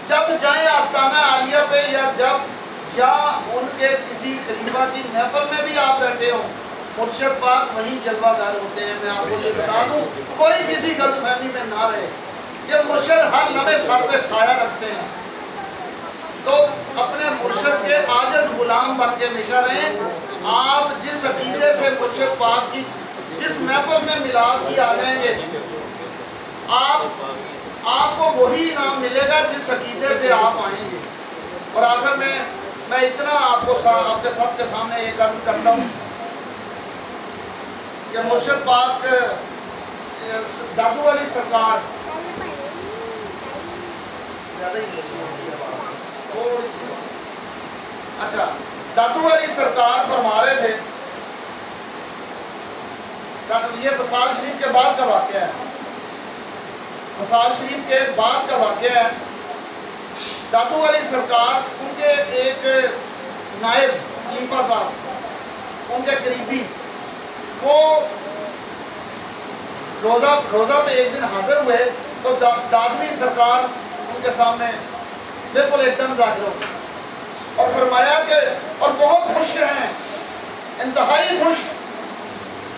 جب جائیں آستانہ عالیہ پہ، یا ان کے کسی خلیفہ کی محفل میں بھی آپ بیٹھے ہوں، مرشد پاک وہیں جلوہ گر ہوتے ہیں. میں آپ کو یہ بتا دوں, کوئی کسی غلط فہمی میں نہ رہے. یہ مرشد ہر لمحے سر پہ سایہ رکھتے ہیں, تو اپنے مرشد کے عاجز غلام بن کے ہمیشہ رہیں. آپ جس عقیدے سے مرشد پاک کی جس محفل میں میلاد کی آ جائیں گے, آپ کو وہی انعام ملے گا جس عقیدے سے آپ آئیں گے. اور آخر میں اتنا آپ کے سب کے سامنے ایک عرض کرتا ہوں کہ مرشد پاک دادو علی سرکار, اچھا, دادو علی سرکار فرما رہے تھے, یہ وصال شریف کے بعد کا واقعہ ہے, وصال شریف کے بعد کا واقعہ ہے. دادو علی سرکار, ان کے ایک نائب خلیفہ صاحب, ان کے قریبی, وہ روزہ پہ ایک دن حاضر ہوئے تو دادوی سرکار ان کے سامنے بالکل ایک دم ظاہر ہو اور فرمایا کہ, اور بہت خوش ہیں, انتہائی خوش,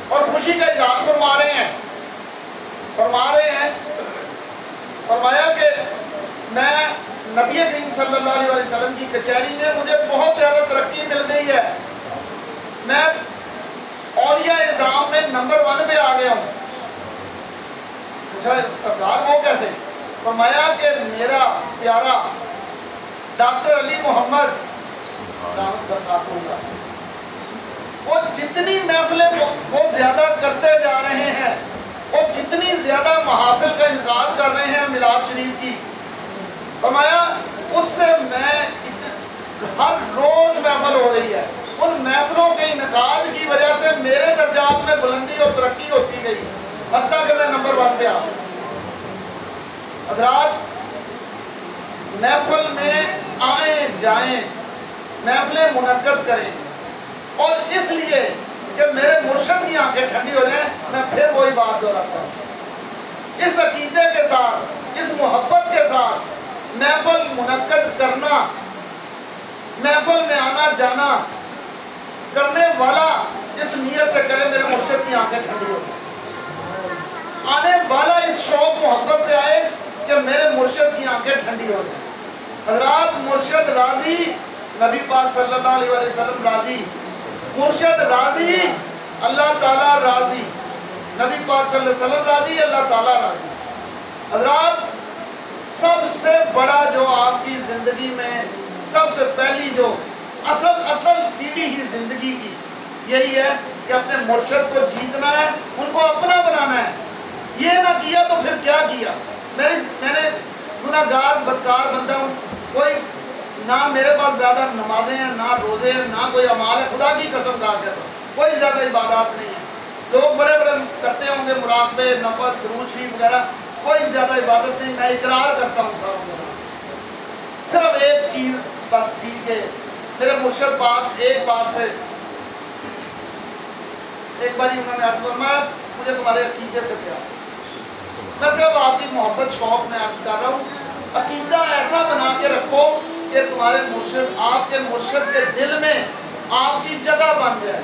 اور خوشی کا اظہار فرما رہے ہیں, فرمایا کہ میں نبی کریم صلی اللہ علیہ وسلم کی کچہری میں مجھے بہت زیادہ ترقی مل گئی ہے, میں اولیاء اعظام میں نمبر 1 پہ آ گیا ہوں. پوچھا سرکار وہ کیسے؟ فرمایا کہ میرا پیارا ڈاکٹر علی محمد وہ جتنی محفلیں وہ زیادہ کرتے جا رہے ہیں, اور جتنی زیادہ محافل کا انعقاد کر رہے ہیں میلاد شریف کی, فرمایا اس سے میں ہر روز محفل ہو رہی ہے, ان محفلوں کے انعقاد کی وجہ سے میرے درجات میں بلندی اور ترقی ہوتی گئی, حتیٰ کہ میں نمبر 1 پہ آ. حضرات, محفل میں آئیں جائیں, محفلیں منعقد کریں, اور اس لیے کہ میرے مرشد کی آنکھیں ٹھنڈی ہو جائیں. میں پھر وہی بات دہراتا ہوں, اس عقیدے کے ساتھ, اس محبت کے ساتھ محفل منعقد کرنا, محفل میں آنا جانا کرنے والا اس نیت سے کرے میرے مرشد کی آنکھیں ٹھنڈی ہو جائیں, آنے والا اس شوق محبت سے آئے کہ میرے مرشد کی آنکھیں ٹھنڈی ہو جائیں. حضرات, مرشد راضی, نبی پاک صلی اللہ علیہ وسلم راضی, مرشد راضی, اللہ تعالیٰ راضی, نبی پاک صلی اللہ علیہ وسلم راضی, اللہ تعالیٰ راضی. حضرات, سب سے بڑا جو آپ کی زندگی میں سب سے پہلی جو اصل سیڑھی ہی زندگی کی یہی ہے کہ اپنے مرشد کو جیتنا ہے, ان کو اپنا بنانا ہے. یہ نہ کیا تو پھر کیا کیا؟ میں نے گناہگار بدکار بندہ ہوں, کوئی نہ میرے پاس زیادہ نمازیں ہیں, نہ روزے ہیں, نہ کوئی اعمال ہے, خدا کی قسم کھا کہتا ہوں, کوئی زیادہ عبادات نہیں ہے. لوگ بڑے کرتے ہوں گے مراقبے, نفل, درود شریف وغیرہ, کوئی زیادہ عبادت نہیں. میں اقرار کرتا ہوں صرف ایک چیز بس تھی کہ میرے مرشد پاک ایک بات سے, ایک باری انہوں نے عرض فرمایا مجھے تمہارے عقیدے سے پیار. میں صرف آپ کی محبت شوق میں عرض کر رہا ہوں, عقیدہ ایسا بنا کے رکھو کہ تمہارے مرشد, آپ کے مرشد کے دل میں آپ کی جگہ بن جائے.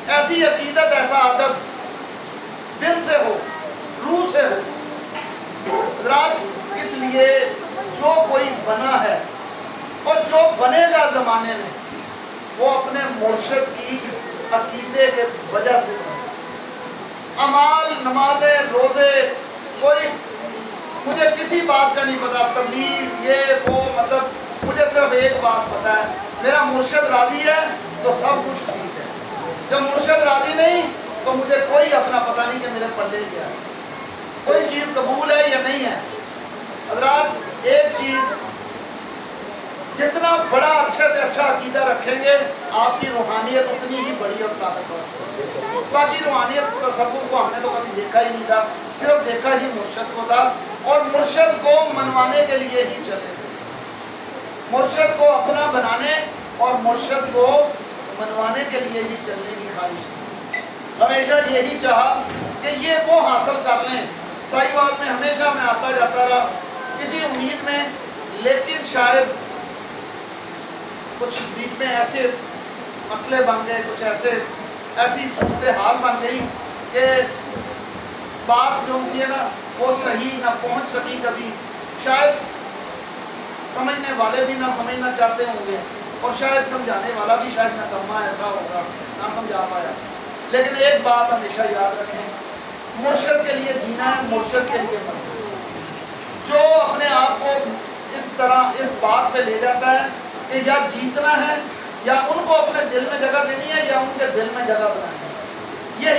ایسی عقیدت, ایسا ادب دل سے ہو, روح سے ہو. حضرات, اس لیے جو کوئی بنا ہے اور جو بنے گا زمانے میں, وہ اپنے مرشد کی عقیدے کے وجہ سے بنے. اعمال, نمازیں, روزے, کوئی مجھے کسی بات کا نہیں پتا, تبلیغ یہ وہ, مطلب مجھے صرف ایک بات پتا ہے, میرا مرشد راضی ہے تو سب کچھ ٹھیک ہے. جب مرشد راضی نہیں تو مجھے کوئی اپنا پتہ نہیں کہ میرے پلے کیا ہے, کوئی چیز قبول ہے یا نہیں ہے. حضرات, ایک چیز, جتنا بڑا اچھے سے اچھا عقیدہ رکھیں گے آپ کی روحانیت اتنی ہی بڑی اور طاقتور. باقی روحانیت تصور کو ہم نے تو کبھی دیکھا ہی نہیں تھا, صرف دیکھا ہی مرشد کو تھا, اور مرشد کو منوانے کے لیے ہی چلے تھے. مرشد کو اپنا بنانے اور مرشد کو منوانے کے لیے ہی چلنے کی خواہش تھی. ہمیشہ یہی چاہا کہ یہ وہ حاصل کر لیں. سائیوال میں ہمیشہ میں آتا جاتا رہا کسی امید میں, لیکن شاید کچھ بیچ میں ایسے مسئلے بن گئے, کچھ ایسے ایسی صورتحال بن گئی کہ بات جو سی ہے نا وہ صحیح نہ پہنچ سکی کبھی، شاید سمجھنے والے بھی نہ سمجھنا چاہتے ہوں گے اور شاید سمجھانے والا بھی شاید ناکامہ ایسا ہوگا نہ سمجھا پایا. لیکن ایک بات ہمیشہ یاد رکھیں، مرشد کے لیے جینا ہے، مرشد کے لیے مرنا. جو اپنے آپ کو اس طرح اس بات پہ لے جاتا ہے کہ یا جیتنا ہے یا ان کو اپنے دل میں جگہ دینی ہے یا ان کے دل میں جگہ بنانی ہے،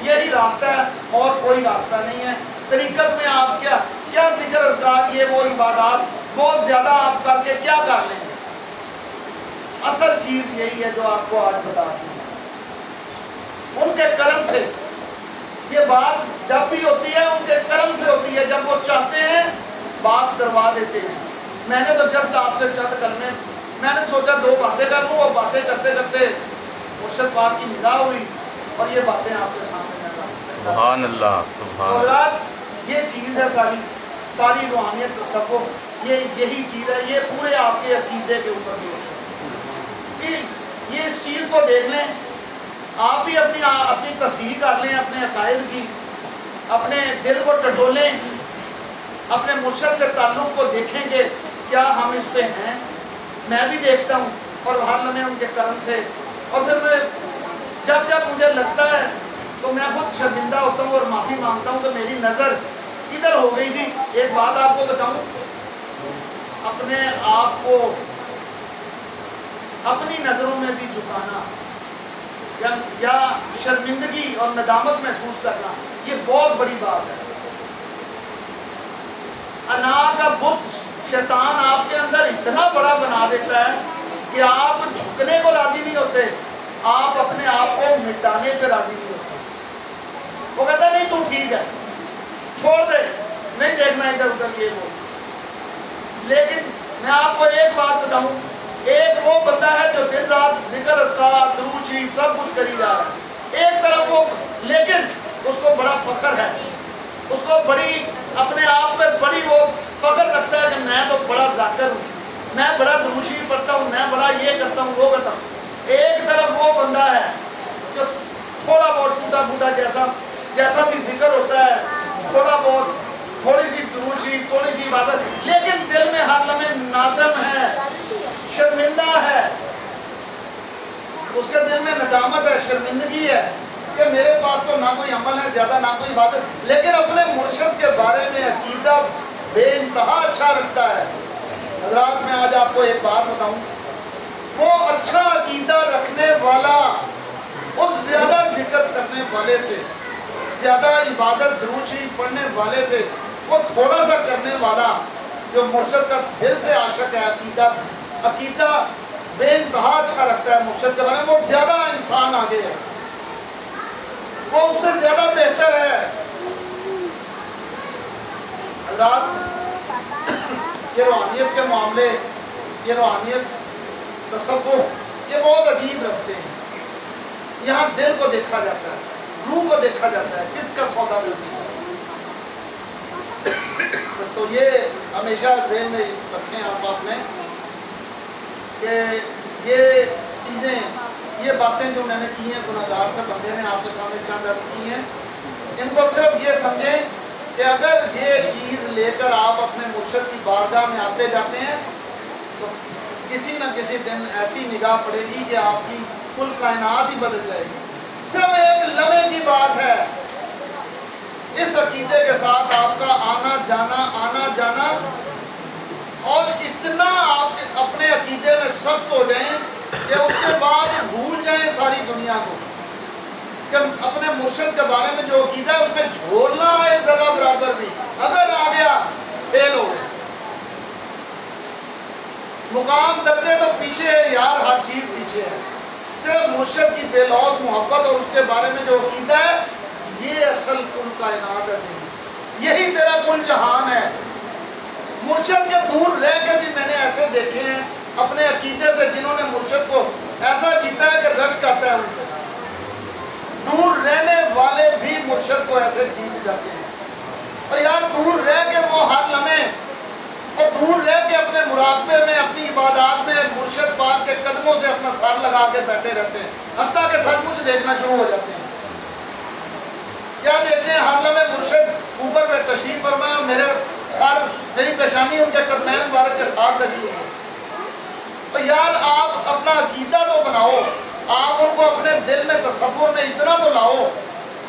یہی راستہ ہے اور کوئی راستہ نہیں ہے. طریقت میں آپ کیا ذکر اذکار یہ وہ عبادات بہت زیادہ آپ کر کے کیا کر لیں گے؟ اصل چیز یہی ہے جو آپ کو آج بتا دی ہے. ان کے کرم سے یہ بات جب بھی ہوتی ہے ان کے کرم سے ہوتی ہے. جب وہ چاہتے ہیں بات کروا دیتے ہیں. میں نے تو جسٹ آپ سے چند کلمے میں نے سوچا 2 باتیں کر لوں اور باتیں کرتے کرتے مرشد پاک کی نگاہ ہوئی اور یہ باتیں آپ کے سامنے لگا. سبحان اللہ سبحان اللہ. یہ چیز ہے ساری روحانیت تصوف یہی چیز ہے. یہ پورے آپ کے عقیدے کے اوپر بیس ہے. یہ اس چیز کو دیکھ لیں، آپ بھی اپنی تصحیح کر لیں اپنے عقائد کی، اپنے دل کو ٹٹولیں، اپنے مرشد سے تعلق کو دیکھیں گے کیا ہم اس پہ ہیں. میں بھی دیکھتا ہوں اور ہر لمحے ان کے کرم سے، اور پھر میں جب مجھے لگتا ہے تو میں خود شرمندہ ہوتا ہوں اور معافی مانگتا ہوں کہ میری نظر ادھر ہو گئی تھی. ایک بات آپ کو بتاؤں، اپنے آپ کو اپنی نظروں میں بھی جھکانا یا شرمندگی اور ندامت محسوس کرنا یہ بہت بڑی بات ہے. انا کا بت شیطان آپ کے اندر اتنا بڑا بنا دیتا ہے کہ آپ جھکنے کو راضی نہیں ہوتے، آپ اپنے آپ کو مٹانے پہ راضی نہیں ہوتے. وہ کہتا ہے نہیں تم ٹھیک ہے، چھوڑ دے، نہیں دیکھنا ادھر ادھر یہ وہ. لیکن میں آپ کو ایک بات بتاؤں، ایک وہ بندہ ہے جو دن رات ذکر اذکار درود شریف سب کچھ کری جا رہا ہے ایک طرف وہ، لیکن اس کو بڑا فخر ہے، اس کو بڑی اپنے آپ پہ بڑی وہ فخر رکھتا ہے کہ میں تو بڑا ذاکر ہوں، میں بڑا درود شریف پڑھتا ہوں، میں بڑا یہ کرتا ہوں وہ کرتا ہوں. ایک طرف وہ بندہ ہے جو تھوڑا بہت ٹوٹا پھوٹا جیسا بھی ذکر ہوتا ہے، تھوڑا بہت تھوڑی سی درود شریف تھوڑی سی عبادت، لیکن دل میں ہر لمحے نادم ہے، شرمندہ ہے. اس کے دل میں ندامت ہے، شرمندگی ہے کہ میرے پاس تو نہ کوئی عمل ہے زیادہ، نہ کوئی عبادت، لیکن اپنے مرشد کے بارے میں عقیدہ بے انتہا اچھا رکھتا ہے. حضرات میں آج آپ کو ایک بات بتاؤں، وہ اچھا عقیدہ رکھنے والا اس زیادہ ذکر کرنے والے سے، زیادہ عبادت درود شریف پڑھنے والے سے، وہ تھوڑا سا کرنے والا جو مرشد کا دل سے عاشق ہے، عقیدہ بے انتہا اچھا رکھتا ہے مرشد کے بارے میں، وہ زیادہ انسان آگے ہے، وہ اس سے زیادہ بہتر ہے. حضرات یہ روحانیت کے معاملے، یہ روحانیت تصوف یہ بہت عجیب رستے ہیں. یہاں دل کو دیکھا جاتا ہے، روح کو دیکھا جاتا ہے، کس کا سودا ملتی ہے. تو یہ ہمیشہ ذہن میں رکھیں آپ نے کہ یہ چیزیں، یہ باتیں جو میں نے کی ہیں گناہگار سے بندے نے آپ کے سامنے چند عرض کی ہیں، ان کو صرف یہ سمجھیں کہ اگر یہ چیز لے کر آپ اپنے مرشد کی بارگاہ میں آتے جاتے ہیں تو کسی نہ کسی دن ایسی نگاہ پڑے گی کہ آپ کی کل کائنات ہی بدل جائے گی. صرف ایک لمحے کی بات ہے، اس عقیدے کے ساتھ آپ کا آنا جانا اور اتنا آپ اپنے عقیدے میں سخت ہو جائیں کہ اس کے بعد بھول جائیں ساری دنیا کو، کہ اپنے مرشد کے بارے میں جو عقیدہ ہے اس میں جھول نہ آئے ذرا برابر بھی، اگر آ گیا فیل ہو گئے. مقام درجے تو پیچھے ہے یار، ہر چیز پیچھے ہے، صرف مرشد کی بے لوث محبت اور اس کے بارے میں جو عقیدہ ہے یہ اصل کل کائنات ہے. یہی تیرا کل جہان ہے. مرشد کے دور رہ کے بھی میں نے ایسے دیکھے ہیں اپنے عقیدے سے جنہوں نے مرشد کو ایسا جیتا ہے کہ رشک آتا ہے ان پہ. دور رہنے والے بھی مرشد کو ایسے جیت جاتے ہیں. اور یار دور رہ کے وہ ہر لمحے اور دور رہ کے اپنے مراقبے میں اپنی عبادات میں مرشد پاک کے قدموں سے اپنا سر لگا کے بیٹھے رہتے ہیں، حتیٰ کہ سچ مچ دیکھنا شروع ہو جاتے ہیں۔ کیا دیکھتے ہیں حالہ میں مرشد اوپر میں تشریف فرمایا، میرے سر میری پیشانی ان کے قدمین مبارک کے ساتھ لگی ہوئی ہے۔ تو یار آپ اپنا عقیدہ تو بناؤ، آپ ان کو اپنے دل میں تصور میں اتنا تو لاؤ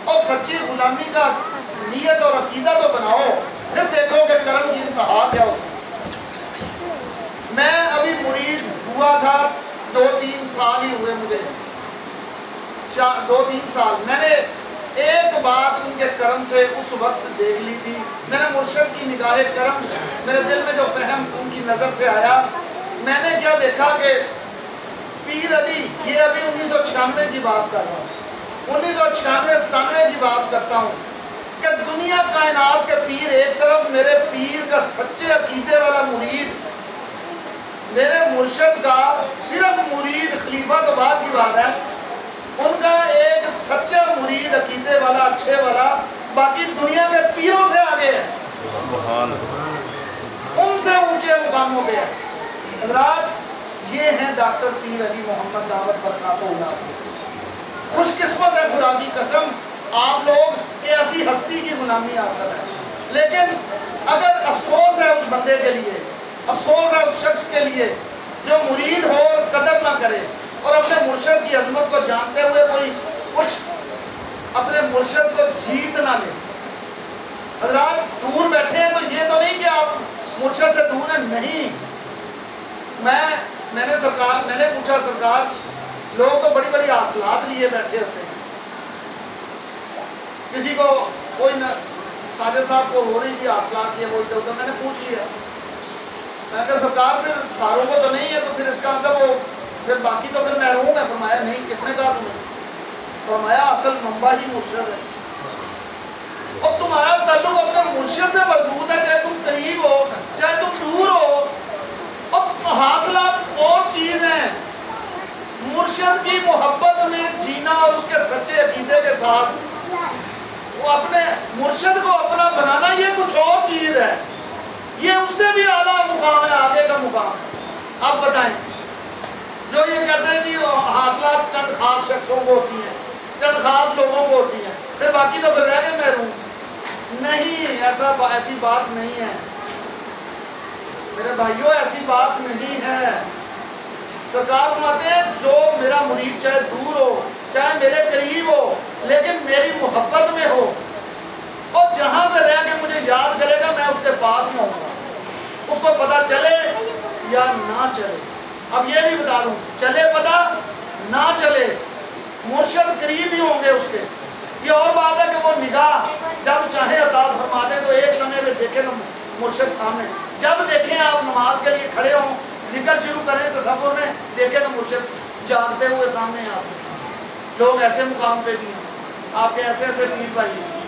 اور سچی غلامی کا نیت اور عقیدہ تو بناؤ، پھر دیکھو کہ کرم کی انتہا کیا ہوتی ہے۔ میں ابھی مرید ہوا تھا 2-3 سال ہی ہوئے مجھے، 2-3 سال۔ میں نے ایک بات ان کے کرم سے اس وقت دیکھ لی تھی، میں نے مرشد کی نگاہ کرم، میرے دل میں جو فہم ان کی نظر سے آیا، میں نے کیا دیکھا کہ پیر علی، یہ ابھی 1996 کی بات کر رہا ہوں، 1996-97 کی بات کرتا ہوں، کہ دنیا کائنات کے پیر ایک طرف، میرے پیر کا سچے عقیدے والا مرید، میرے مرشد کا صرف مرید، خلیفہ تو بعد کی بات ہے، ان کا ایک سچا مرید عقیدے والا، اچھے والا، باقی دنیا کے پیروں سے آگے ہے، سبحان ان سے اونچے مقاموں پہ ہے۔ حضرات یہ ہیں ڈاکٹر پیر علی محمد دعوت برکاتہ اللہ۔ خوش قسمت ہے خدا کی قسم آپ لوگ کہ ایسی ہستی کی غلامی حاصل ہے، لیکن اگر افسوس ہے اس بندے کے لیے، افسوس ہے اس شخص کے لیے جو مرید ہو اور قدر نہ کرے اور اپنے مرشد کی عظمت کو جانتے ہوئے کوئی اپنے مرشد کو جیت نہ لے۔ حضرات دور بیٹھے ہیں تو یہ تو نہیں کہ آپ مرشد سے دور ہیں، نہیں۔ میں نے پوچھا سرکار، لوگ تو بڑی بڑی حاصلات لیے بیٹھے ہوتے ہیں، کسی کو کوئی ساجد صاحب کو ہو رہی تھی حاصلات یہ وہ ادھر، میں نے پوچھ لیا، میں نے کہا سرکار پھر ساروں کو تو نہیں ہے، تو پھر اس کا مطلب وہ پھر باقی تو پھر محروم ہے۔ فرمایا نہیں، کس نے کہا تمہیں؟ فرمایا اصل منبع ہی مرشد ہے، اور تمہارا تعلق اپنے مرشد سے مضبوط ہے، چاہے تم قریب ہو چاہے تم دور ہو۔ اور حاصلات اور چیز ہیں، مرشد کی محبت میں جینا اور اس کے سچے عقیدے کے ساتھ وہ اپنے مرشد کو اپنا بنانا، یہ کچھ اور چیز ہے، یہ اس سے بھی اعلیٰ مقام ہے، آگے کا مقام ہے۔ اب بتائیں، جو یہ کہتے ہیں کہ حاصلات چند خاص شخصوں کو ہوتی ہیں، چند خاص لوگوں کو ہوتی ہیں، پھر باقی تو پھر رہ گئے محروم، نہیں، ایسی بات نہیں ہے میرے بھائیوں، ایسی بات نہیں ہے۔ سرکار فرماتے ہیں جو میرا مرید چاہے دور ہو چاہے میرے قریب ہو، لیکن میری محبت میں ہو اور جہاں پہ رہ کے مجھے یاد کرے گا، میں اس کے پاس ہی ہوں گا، اس کو پتہ چلے یا نہ چلے۔ اب یہ بھی بتا دوں، چلے پتہ نہ چلے، مرشد قریب ہی ہوں گے اس کے۔ یہ اور بات ہے کہ وہ نگاہ جب چاہے عطا فرما دیں تو ایک لمحے میں دیکھیں تو مرشد سامنے، جب دیکھیں آپ نماز کے لیے کھڑے ہوں، ذکر شروع کریں تصور میں، دیکھیں تو مرشد جاگتے ہوئے سامنے ہیں آپ۔ لوگ ایسے مقام پہ بھی ہیں، آپ کے ایسے ایسے پیر بھائی ہیں،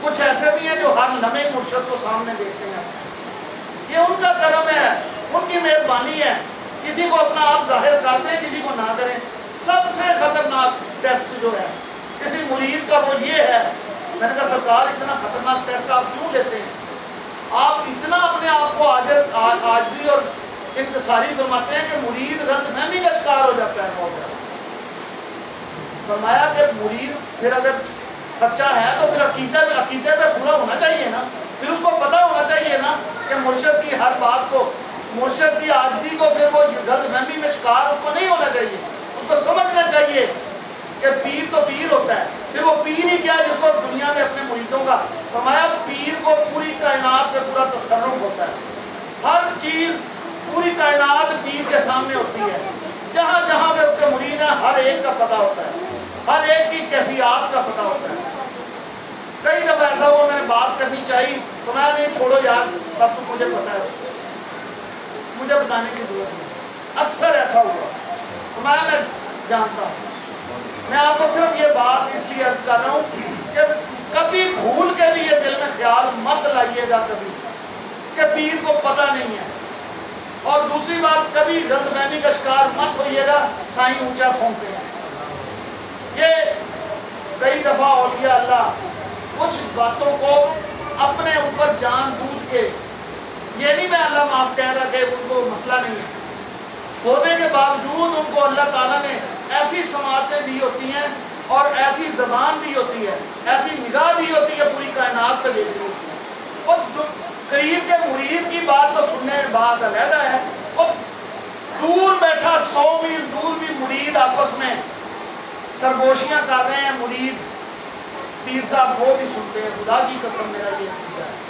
کچھ ایسے بھی ہیں جو ہر لمحے مرشد کو سامنے دیکھتے ہیں۔ یہ ان کا کرم ہے، ان کی مہربانی ہے، کسی کو اپنا آپ ظاہر کر دیں، کسی کو نہ کریں۔ سب سے خطرناک ٹیسٹ جو ہے کسی مرید کا وہ یہ ہے، میں نے کہا سرکار اتنا خطرناک ٹیسٹ آپ کیوں لیتے ہیں؟ آپ اتنا اپنے آپ کو عاجزی اور انکساری فرماتے ہیں کہ مرید غلط فہمی کا شکار ہو جاتا ہے بہت زیادہ۔ فرمایا کہ مرید پھر اگر سچا ہے تو پھر عقیدے پہ پورا ہونا چاہیے نا، پھر اس کو پتہ ہونا چاہیے نا کہ مرشد کی ہر بات کو، مرشد کی عاجزی کو پھر وہ غلط فہمی میں شکار اس کو نہیں ہونا چاہیے، اس کو سمجھنا چاہیے کہ پیر تو پیر ہوتا ہے، پھر وہ پیر ہی کیا ہے جس کو دنیا میں اپنے مریدوں کا، فرمایا پیر کو پوری کائنات پہ پورا تصرف ہوتا ہے، ہر چیز پوری کائنات پیر کے سامنے ہوتی ہے، جہاں جہاں پہ اس کے مرید ہیں ہر ایک کا پتہ ہوتا ہے، ہر ایک کی کیفیات کا پتہ ہوتا ہے۔ کئی دفعہ ایسا ہوا میں نے بات کرنی چاہیے تو میں نہیں چھوڑو یار، بس مجھے پتہ ہے، اس کو مجھے بتانے کی ضرورت نہیں، اکثر ایسا ہوا تو میں جانتا ہوں۔ میں آپ کو صرف یہ بات اس لیے عرض کر رہا ہوں کہ کبھی بھول کے بھی یہ دل میں خیال مت لائیے گا کبھی کہ پیر کو پتہ نہیں ہے، اور دوسری بات کبھی غلط فہمی کا شکار مت ہوئیے گا سائیں اونچا سونتے ہیں۔ یہ کئی دفعہ اولیاء اللہ کچھ باتوں کو اپنے اوپر جان بوجھ کے یہ نہیں میں اللہ معاف کہہ رہا کہ ان کو مسئلہ نہیں ہے، ہونے کے باوجود ان کو اللہ تعالیٰ نے ایسی سماعتیں دی ہوتی ہیں اور ایسی زبان دی ہوتی ہے، ایسی نگاہ دی ہوتی ہے، پوری کائنات پہ دیکھ رہی ہوتی ہے۔ اور قریب کے مرید کی بات تو سننے بات علیحدہ ہے، اور دور بیٹھا 100 میل دور بھی مرید آپس میں سرگوشیاں کر رہے ہیں، مرید پیر صاحب وہ بھی سنتے ہیں۔ خدا کی قسم میرا یہ عقیدہ ہے،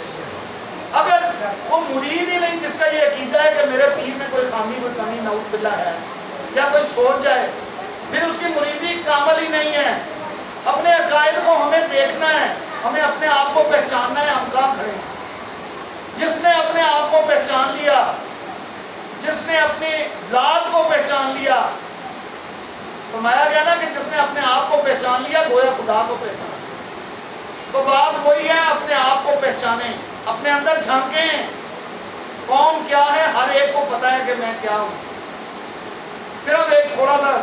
اگر وہ مرید ہی نہیں جس کا یہ عقیدہ ہے کہ میرے پیر میں کوئی خامی کوئی کمی نعوذ باللہ ہے، یا کوئی سوچ جائے، پھر اس کی مریدی کامل ہی نہیں ہے۔ اپنے عقائد کو ہمیں دیکھنا ہے، ہمیں اپنے آپ کو پہچاننا ہے، ہم کہاں کھڑے ہیں۔ جس نے اپنے آپ کو پہچان لیا، جس نے اپنی ذات کو پہچان لیا، فرمایا گیا نا کہ جس نے اپنے آپ کو پہچان لیا گویا خدا کو پہچان لیا۔ تو بات وہی ہے، اپنے آپ کو پہچانیں، اپنے اندر جھانکیں، کون کیا ہے، ہر ایک کو پتا ہے کہ میں کیا ہوں۔ صرف ایک تھوڑا سا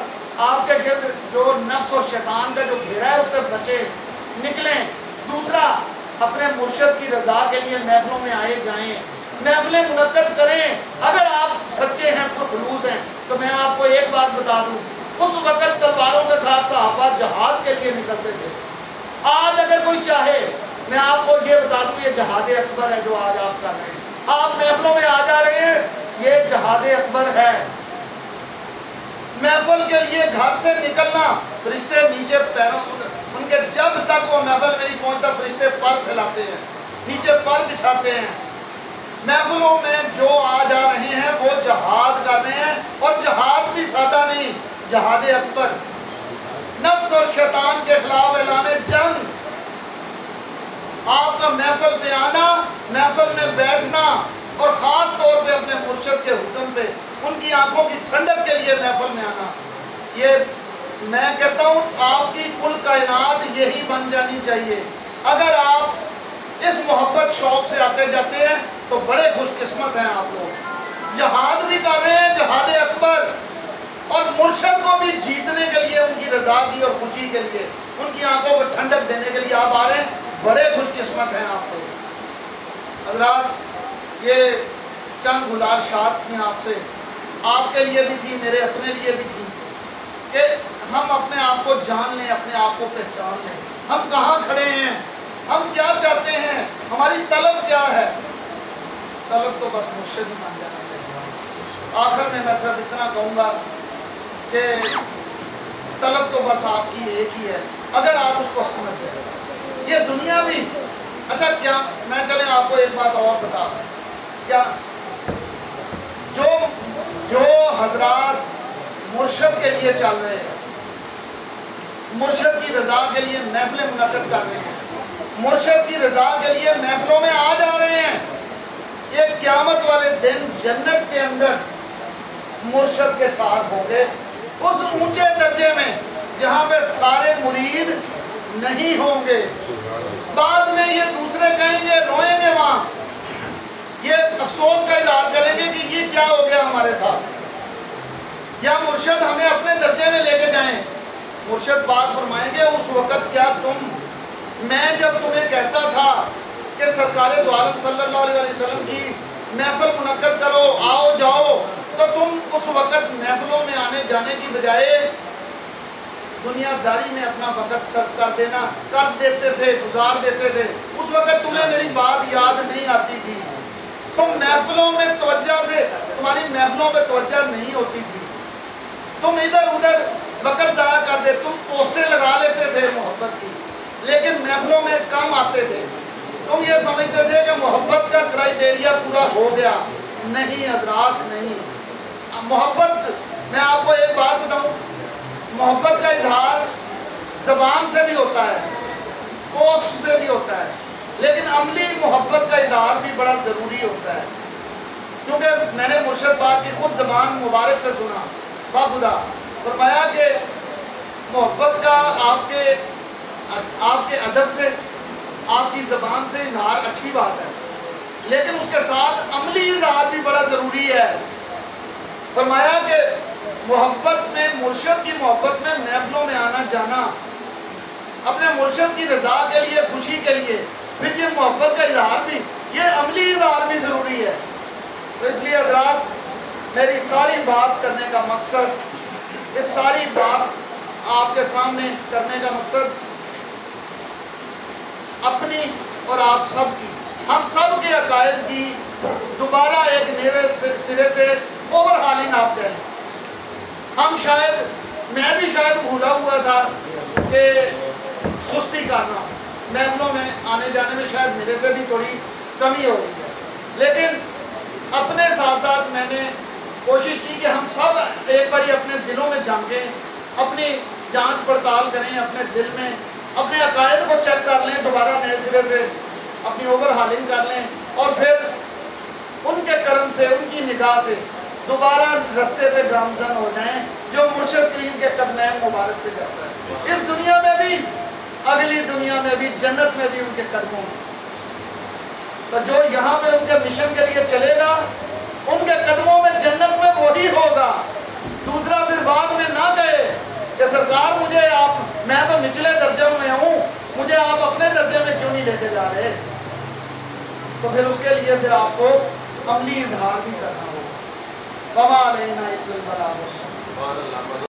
آپ کے گرد جو نفس اور شیطان کا جو گھیرا ہے اس سے بچے نکلیں۔ دوسرا، اپنے مرشد کی رضا کے لیے محفلوں میں آئے جائیں، محفلیں منعقد کریں۔ اگر آپ سچے ہیں، پرخلوص ہیں، تو میں آپ کو ایک بات بتا دوں، اس وقت تلواروں کے ساتھ صحابہ جہاد کے لیے نکلتے تھے۔ آج اگر کوئی چاہے، میں آپ کو یہ بتا دوں، یہ جہاد اکبر ہے جو آج آپ کر رہے ہیں۔ آپ محفلوں میں آ جا رہے ہیں، یہ جہاد اکبر ہے۔ محفل کے لیے گھر سے نکلنا، فرشتے نیچے پیروں ان کے جب تک وہ محفل میں نہیں پہنچتا فرشتے پر پھیلاتے ہیں، نیچے پر بچھاتے ہیں۔ محفلوں میں جو آ جا رہے ہیں وہ جہاد کر رہے ہیں، اور جہاد بھی سادہ نہیں، جہاد اکبر، نفس اور شیطان کے خلاف اعلان جنگ۔ آپ کا محفل پہ آنا، محفل میں بیٹھنا، اور خاص طور پہ اپنے مرشد کے حکم پہ ان کی آنکھوں کی ٹھنڈک کے لیے محفل میں آنا، یہ میں کہتا ہوں آپ کی کل کائنات یہی بن جانی چاہیے۔ اگر آپ اس محبت شوق سے آتے جاتے ہیں تو بڑے خوش قسمت ہیں آپ لوگ۔ جہاد بھی کر رہے ہیں، جہاد اکبر، اور مرشد کو بھی جیتنے کے لیے، ان کی رضا کی اور خوشی کے لیے، ان کی آنکھوں کو ٹھنڈک دینے کے لیے آپ آ رہے ہیں، بڑے خوش قسمت ہیں آپ لوگ۔ حضرات، یہ چند گزارشات تھیں آپ سے، آپ کے لیے بھی تھی، میرے اپنے لیے بھی تھی، کہ ہم اپنے آپ کو جان لیں، اپنے آپ کو پہچان لیں، ہم کہاں کھڑے ہیں، ہم کیا چاہتے ہیں، ہماری طلب کیا ہے۔ طلب تو بس مرشد ہی مان جانا چاہیے۔ آخر میں میں صرف اتنا کہوں گا کہ طلب تو بس آپ کی ایک ہی ہے، اگر آپ اس کو سمجھ جائیں۔ یہ دنیا بھی اچھا، کیا میں چلیں آپ کو ایک بات اور بتا دوں، کیا جو حضرات مرشد کے لیے چل رہے ہیں، مرشد کی رضا کے لیے محفلیں منعقد کر رہے ہیں، مرشد کی رضا کے لیے محفلوں میں آ جا رہے ہیں، یہ قیامت والے دن جنت کے اندر مرشد کے ساتھ ہوں گے، اس اونچے درجے میں جہاں پہ سارے مرید نہیں ہوں گے۔ بعد میں یہ دوسرے کہیں گے، روئیں گے، وہاں یہ افسوس کا اظہار کریں گے کہ یہ کیا ہو گیا ہمارے ساتھ، یا مرشد ہمیں اپنے درجے میں لے کے جائیں۔ مرشد بات فرمائیں گے، اس وقت کیا میں جب تمہیں کہتا تھا کہ سرکار دو عالم صلی اللہ علیہ وسلم کی محفل منعقد کرو، آؤ جاؤ، تو تم اس وقت محفلوں میں آنے جانے کی بجائے دنیا داری میں اپنا وقت صرف کر دیتے تھے، گزار دیتے تھے۔ اس وقت تمہیں میری بات یاد نہیں آتی تھی، تم محفلوں میں توجہ سے، تمہاری محفلوں پہ توجہ نہیں ہوتی تھی، تم ادھر ادھر وقت ضائع کر دے، تم پوسٹیں لگا لیتے تھے محبت کی، لیکن محفلوں میں کم آتے تھے۔ تم یہ سمجھتے تھے کہ محبت کا کرائیٹیریا پورا ہو گیا۔ نہیں حضرات، نہیں۔ محبت، میں آپ کو ایک بات بتاؤں، محبت کا اظہار زبان سے بھی ہوتا ہے، پوسٹ سے بھی ہوتا ہے، لیکن عملی محبت کا اظہار بھی بڑا ضروری ہوتا ہے، کیونکہ میں نے مرشد بات کی خود زبان مبارک سے سنا، باخدا فرمایا کہ محبت کا آپ کے ادب سے، آپ کی زبان سے اظہار اچھی بات ہے، لیکن اس کے ساتھ عملی اظہار بھی بڑا ضروری ہے۔ فرمایا کہ محبت میں، مرشد کی محبت میں محفلوں میں آنا جانا، اپنے مرشد کی رضا کے لیے، خوشی کے لیے، پھر یہ محبت کا اظہار بھی، یہ عملی اظہار بھی ضروری ہے۔ تو اس لیے حضرات میری ساری بات کرنے کا مقصد, اس ساری بات آپ کے سامنے کرنے کا مقصد اپنی اور آپ سب کی, ہم سب کے عقائد کی دوبارہ ایک نئے سرے سے اوور ہالنگ آپ کہیں. ہم شاید, میں بھی شاید بھولا ہوا تھا کہ سستی کرنا, محفلوں میں آنے جانے میں شاید میرے سے بھی تھوڑی کمی ہو رہی ہے, لیکن اپنے ساتھ ساتھ میں نے کوشش کی کہ ہم سب ایک باری اپنے دلوں میں جھانکیں, اپنی جانچ پڑتال کریں, اپنے دل میں اپنے عقائد کو چیک کر لیں, دوبارہ نئے سرے سے اپنی اوور ہالنگ کر لیں, اور پھر ان کے کرم سے, ان کی نگاہ سے دوبارہ رستے پہ گامزن ہو جائیں جو مرشد کریم کے قدمین مبارک پہ جاتا ہے, اس دنیا میں بھی, اگلی دنیا میں بھی, جنت میں بھی ان کے قدموں میں. تو جو یہاں پہ ان کے مشن کے لیے چلے گا, ان کے قدموں میں جنت میں وہی ہوگا. دوسرا پھر بعد میں نہ کہے کہ سرکار مجھے آپ, میں تو نچلے درجے میں ہوں, مجھے آپ اپنے درجے میں کیوں نہیں لے کے جا رہے. تو پھر اس کے لیے پھر آپ کو عملی اظہار بھی کرنا ہوگا. وما علینا الا البلاغ.